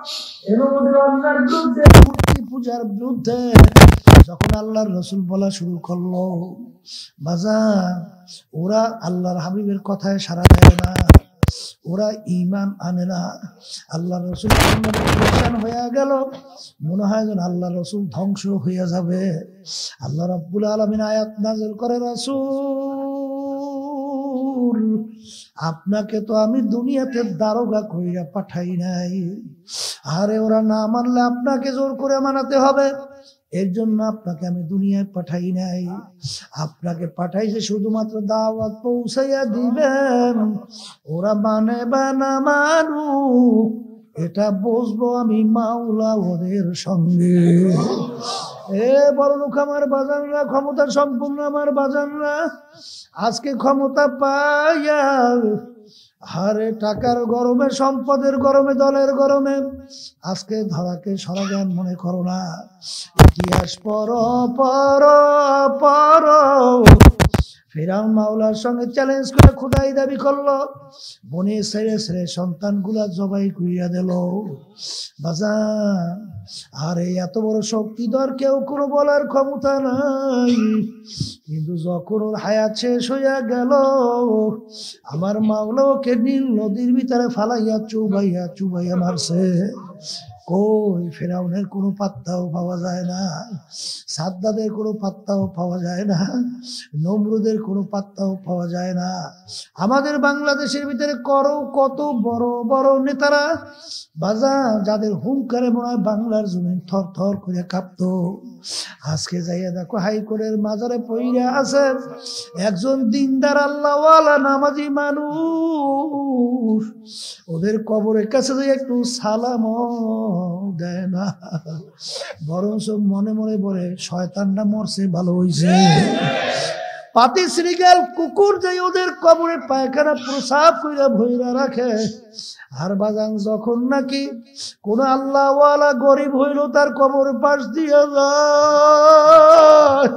এবং অন্যার বিরুদ্ধে মূর্তি পূজার বিরুদ্ধে যখন আল্লাহর রাসূল বলা শুরু করলো, বাজার ওরা আল্লাহর হাবিবের কথায় সাড়া দেয় না, ওরা ঈমান আনে না। আল্লাহর রাসূল পরেশান হয়ে গেল, মনে হয় যেন আল্লাহর রাসূল ধ্বংস হয়ে যাবে। আল্লাহ রাব্বুল আলামিন আয়াত নাযিল করে, রাসূল আপনাকে তো আমি দুনিয়াতে দারোগা কইরা পাঠাই নাই, আরে ওরা না মানলে আপনাকে জোর করে মানাতে হবে, এর জন্য আপনাকে আমি দুনিয়ায় পাঠাই নাই। আপনাকে পাঠাইছে শুধুমাত্র দাওয়াত পৌঁছাইয়া দিবেন, ওরা মানে বা না মানুক এটা বুঝবো আমি মাওলা ওদের সঙ্গে। এ বড় লোক আমার বাজানরা, ক্ষমতা সম্পূর্ণ আমার বাজানরা, আজকে ক্ষমতা পাইয়া হারে টাকার গরমে, সম্পদের গরমে, দলের গরমে আজকে ধরাকে সরা জ্ঞান মনে করো না। ইতিহাস পর পর পর ফিরআউন মাওলার সঙ্গে চ্যালেঞ্জ করে খোদাই দাবি করলো, বনে ইসরাইলের সন্তানগুলা জবাই করিয়া দিল। বাজান আরে এত বড় শক্তিধর কেউ কোনো বলার ক্ষমতা নাই, কিন্তু যখন ওর হায়াত শেষ হইয়া গেল, আমার মাওলা ওকে নীল নদীর ভিতরে ফালাইয়া চুবাইয়া চুবাইয়া মারছে। কই ফেরাউনের কোনো পাত্তাও পাওয়া যায় না, সাদ্দাদের কোনো পাত্তাও পাওয়া যায় না, নমরুদের কোনো পাত্তাও পাওয়া যায় না। আমাদের বাংলাদেশের ভিতরে কত বড় বড় নেতারা বাজার, যাদের হুঙ্কারে মনে হয় বাংলার জমিন থর থর করে কাঁপতো, আজকে যাইয়া দেখো হাইকোর্টের মাজারে পইরা আছে একজন দিনদার আল্লাহওয়ালা নামাজি মানুষ, ওদের কবরের কাছে যে একটু সালাম দেয় না, বরঞ্চ মনে মনে বলে শয়তানটা মরছে ভালো হইছে। পাতি শ্রীগাল কুকুর যে ওদের কবরে পায়খানা প্রসাব কইরা ভইরা রাখে, আর বাজান যখন নাকি কোন আল্লাহওয়ালা গরিব হইল তার কবর পাশ দিয়া যায়,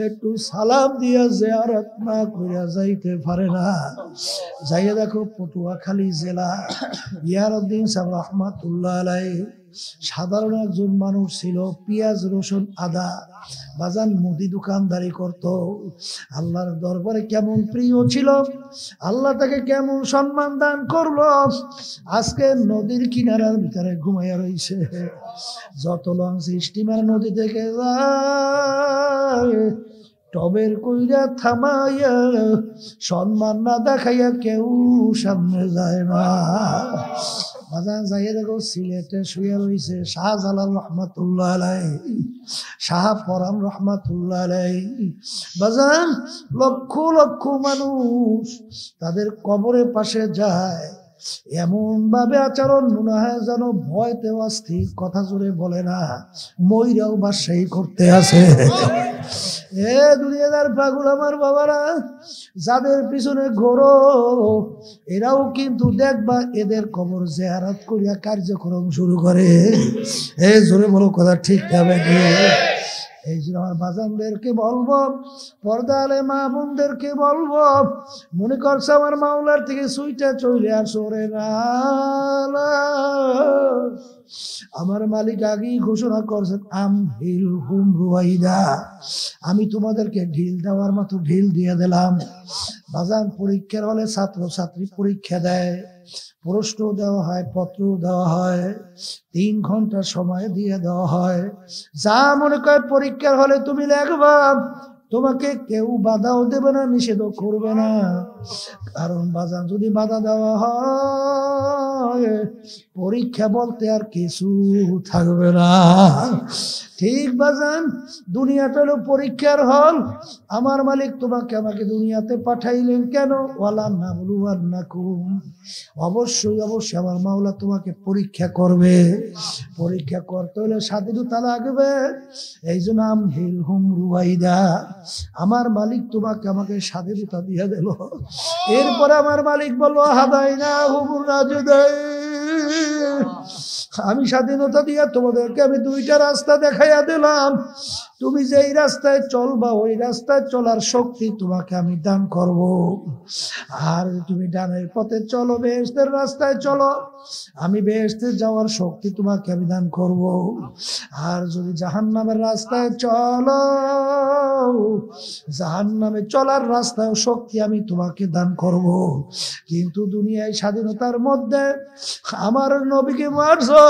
একটু সালাম দিয়া জিয়ারত না কইরা যাইতে পারে না। যাইয়া দেখো পটুয়াখালী জেলা ইয়ারউদ্দিন সাহেব রহমাতুল্লাহ আলাইহি সাধারণ একজন মানুষ ছিল, পেঁয়াজ রসুন আদা বাজান মুদি দোকানদারি করত। আল্লাহর দরবারে কেমন প্রিয় ছিল, আল্লাহ তাকে কেমন সম্মান দান করলো, আজকে নদীর কিনারার ভিতরে ঘুমাইয়া রইছে। যত লঞ্চ স্টিমার নদী থেকে যায় টবের কইরা থামাইয়া সম্মান না দেখাইয়া কেউ সামনে যায় না। বাজান যাইয়া দেখো সিলেটে শুয়ে রয়েছে শাহজালাল রহমাতুল্লাহ আলাইহি, শাহ পরান রহমাতুল্লাহ আলাইহি। বাজান লক্ষ লক্ষ মানুষ তাদের কবরের পাশে যায়, এমন ভাবে আচরণ মনে হয় যেন ভয়তে অস্থির, কথা জোরে বলে না, মইরাও বাদশাহী করতে আছে। এ দুনিয়াদার পাগল আমার বাবারা, যাদের পিছনে ঘোরো এরাও কিন্তু দেখবা এদের কবর জিয়ারত করিয়া কার্যক্রম শুরু করে। এই জোরে বলো কথা ঠিক হবে কি? এই জন্য আমার বাজানদেরকে বলবো, পর্দা আলে মা বোনদেরকে বলবো, মনে করছে আমার মাওলার থেকে সুইটা চলে আসো রে না, আমার মালিক আগেই ঘোষণা করছেন আমহিল হুম রুয়াইদা, আমি তোমাদেরকে ঢিল দেওয়ার মতো ঢিল দিয়ে দিলাম। বাজান পরীক্ষার হলে ছাত্র ছাত্রী পরীক্ষা দেয়, প্রশ্ন দেওয়া হয়, পত্র দেওয়া হয়, 3 ঘন্টা সময় দিয়ে দেওয়া হয়। যা মনে করে পরীক্ষার হলে তুমি লিখবা, তোমাকে কেউ বাধাও দেবে না, নিষেধও করবে না। কারণ বাজান যদি বাধা দেওয়া হয় পরীক্ষা বলতে আর কিছু থাকবে না। ঠিক বাজান, দুনিয়াটা হলো পরীক্ষার হল। আমার মালিক তোমাকে আমাকে দুনিয়াতে পাঠাইলেন কেন? ওয়ালা নাবলুওয়ান্নাকুম, অবশ্যই অবশ্যই আমার মাওলা তোমাকে পরীক্ষা করবে। পরীক্ষা করতে হলে স্বাধীনতা লাগবে, এই জন্য আমহিল হুম রুয়াইদা, আমার মালিক তোমাকে আমাকে স্বাধীনতা দিয়ে দিল। এরপরে আমার মালিক বলল হাদাইনা হুমুর রাজুদাই, আমি স্বাধীনতা দিয়া তোমাদেরকে আমি 2টা রাস্তা দেখাইয়া দিলাম, তুমি যেই রাস্তায় চলবা ওই রাস্তায় চলার শক্তি তোমাকে আমি দান করব। আর তুমি ডানের পথে চলো, বেহেশতের রাস্তায় চলো, আমি বেহেশতে যাওয়ার শক্তি তোমাকে আমি দান করব। আর যদি জাহান্নামের রাস্তায় চলো, জাহান্নামে চলার রাস্তায় শক্তি আমি তোমাকে দান করব। কিন্তু দুনিয়ায় স্বাধীনতার মধ্যে আমার নবীকে মারছো,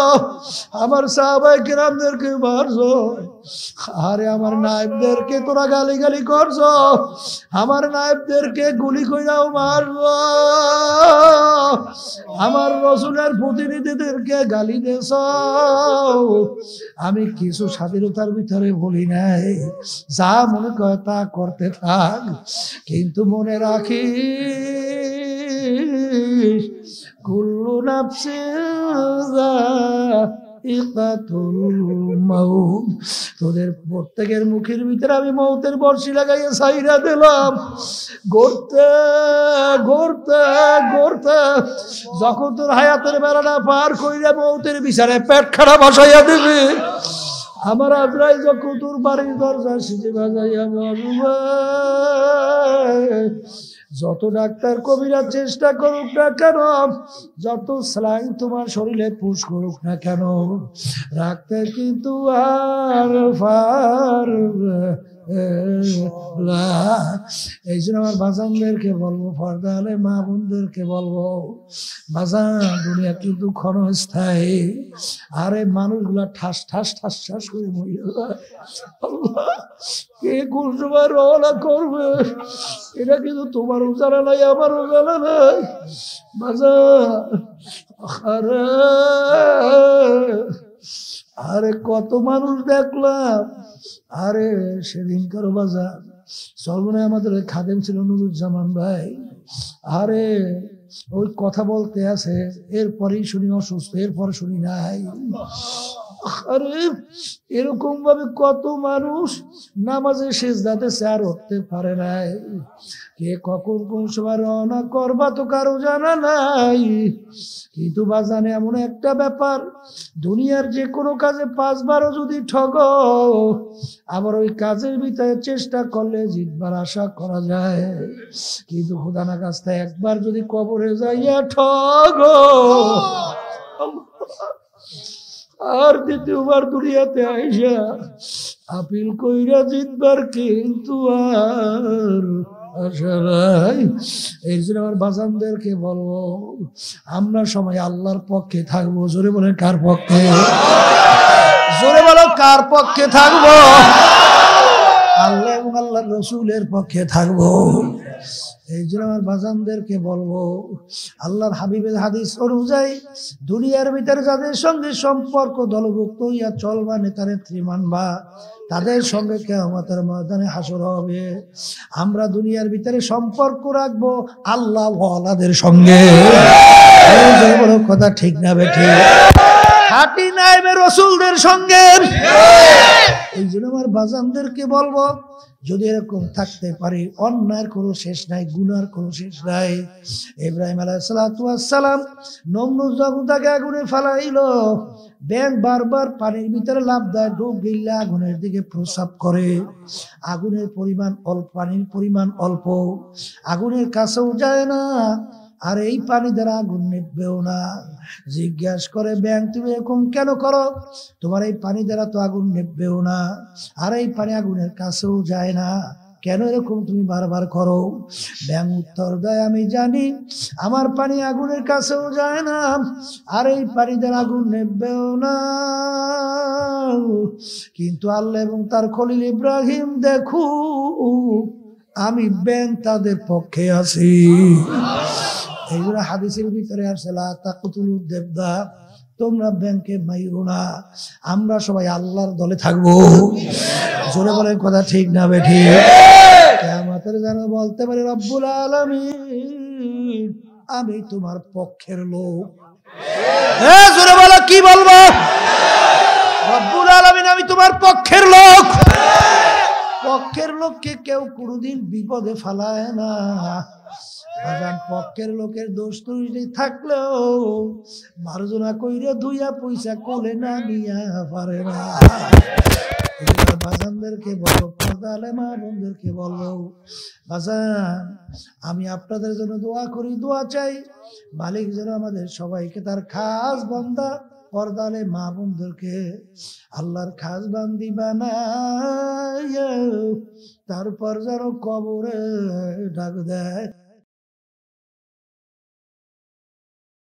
আমার সাহাবায়ে কেরামদেরকে মারছো, আরে আমার নায়েবদেরকে তোরা গালি করছো, আমার নায়েবদেরকে গুলি কইরাও মারছো, আমার রাসূলের প্রতিনিধিদেরকে গালি দিছ। আমি কিছু স্বাধীনতার ভিতরে বলি নাই, যা মনে করে তা করতে থাক, কিন্তু মনে রাখিস কুল্লু নাফসিন তোদের প্রত্যেকের মুখের ভিতরে আমি মৌতের বর্ষি লাগাইয়া ছাইরা দিলাম। ঘুরতে ঘুরতে ঘুরতে যখন তোর হায়াতের বেড়াটা পার কইরা মৌতের বিচারে পেট খারাপ বসাইয়া দিবি, আমার আজরাইল যখন তোর বাড়ির দরজা সিজে বাজাইয়া বলবে, যত ডাক্তার কবিরা চেষ্টা করুক না কেন, যত স্যালাইন তোমার শরীরে পুশ করুক না কেন, রাখতে কিন্তু আর পারবে এই জন্য আমার বাজানদেরকে বলবো, পর্দা আলে মা বোনদেরকে বলবো, বাজান দুনিয়া কিন্তু ক্ষণস্থায়ী। আরে মানুষগুলা ঠাস ঠাস ঠাস ঠাস করে মরে যায়। আল্লাহ, কে কোন সময় রওনা করবে এটা কিন্তু তোমারও জানা নাই, আমারও জানা নাই বাজান। আরে আরে কত মানুষ দেখলাম। আরে সেদিনকার বাজার সর্বনে আমাদের খাদেম ছিল নুরুজ্জামান ভাই। আরে ওই কথা বলতে আছে, এরপরেই শুনি অসুস্থ, এরপরে শুনি নাই। আরে এরকম ভাবে কত মানুষ নামাজে সেজদাতে আর উঠতে পারে নাই। কে কখন কোন সময় রওনা করবা তো কারো জানা নাই। কিন্তু বাজানে এমন একটা ব্যাপার, দুনিয়ার যে কোনো কাজে 5 বারও যদি ঠগো, আবার ওই কাজের ভিতরে চেষ্টা করলে জিতবার আশা করা যায়। কিন্তু খোদা না কাজটা একবার যদি কবরে যাইয়া ঠগো, আর দ্বিতীয়বার দুনিয়াতে আইসা আপিল কইরা জিতবার কিন্তু আর আশা নাই। এই জন্য আমার বাজানদেরকে বলবো, আমরা সবাই আল্লাহর পক্ষে থাকবো। জোরে বলেন কার পক্ষে? জোরে বলো কার পক্ষে থাকবো? আল্লাহ এবং আল্লাহর রসুলের পক্ষে থাকবো। এই জন্য আমার বাজানদেরকে বলবো, আল্লাহর হাবিবের হাদিস অনুযায়ী দুনিয়ার ভিতরে যাদের সঙ্গে সম্পর্ক দলভুক্ত হইয়া চলবা, নেতা নেত্রী মানবা, তাদের সঙ্গে কিয়ামতের ময়দানে হাসর হবে। আমরা দুনিয়ার ভিতরে সম্পর্ক রাখবো আল্লাহ ওয়ালাদের সঙ্গে। বড় কথা ঠিক না বেঠিক? খাঁটি নাইবে রসুলদের সঙ্গে। এই জন্য আমার বাজানদেরকে বলবো, যদি এরকম থাকতে পারি, অন্যায়ের কোনো শেষ নাই, গুনার কোনো শেষ নাই। ইব্রাহিম আলাইহিস সালাতু ওয়াস সালাম নমরুদ যখন তাকে আগুনে ফেলাইলো, ব্যাঙ বারবার পানির ভিতরে লাফ দেয়, ডুব গিললে আগুনের দিকে প্রস্রাব করে। আগুনের পরিমাণ অল্প, পানির পরিমাণ অল্প, আগুনের কাছেও যায় না, আর এই পানি দ্বারা আগুন নিভবেও না। জিজ্ঞাস করে, ব্যাঙ তুমি এরকম কেন করো? তোমার এই পানি দ্বারা তো আগুন নিভবেও না, আর এই পানি আগুনের কাছেও যায় না, কেন এরকম তুমি বারবার করো? ব্যাঙ উত্তর দেয়, আমি জানি আমার পানি আগুনের কাছেও যায় না, আর এই পানি দ্বারা আগুন নিভবেও না, কিন্তু আল্লাহ এবং তার খলিল ইব্রাহিম দেখু আমি ব্যাঙ তাদের পক্ষে আছি। এই জন্য হাদিসের ভিতরে আসছে, লা তাকতুলুদ দেবদা, তোমরা ব্যাংকে মাইরো না। আমরা সবাই আল্লাহর দলে থাকবো। জোরে বলে কথা ঠিক না বেঠিক? কিয়ামতের যেন বলতে পারে, রব্বুল আলামিন আমি তোমার পক্ষের লোক। জোরে বলো, কি বলবো? রব্বুল আলামিন আমি তোমার পক্ষের লোক। পক্ষের লোককে কেউ কোনোদিন বিপদে ফেলায় না। পক্ষের লোকের দোষ ত্রুটি থাকলেও মার্জনা কইরে দুইয়া পয়সা কোলে না নিয়া পারে না। বাজানদেরকে বলো, পর্দা আলে মা বোনদেরকে বলো, বাজান আমি আপনাদের জন্য দোয়া করি, দোয়া চাই, মালিক যেন আমাদের সবাইকে তার খাস বান্দা পর্দা আলে মা বোনদেরকে আল্লাহর খাস বান্দি বানায়, তারপর যেন কবরে ডাক দেয়।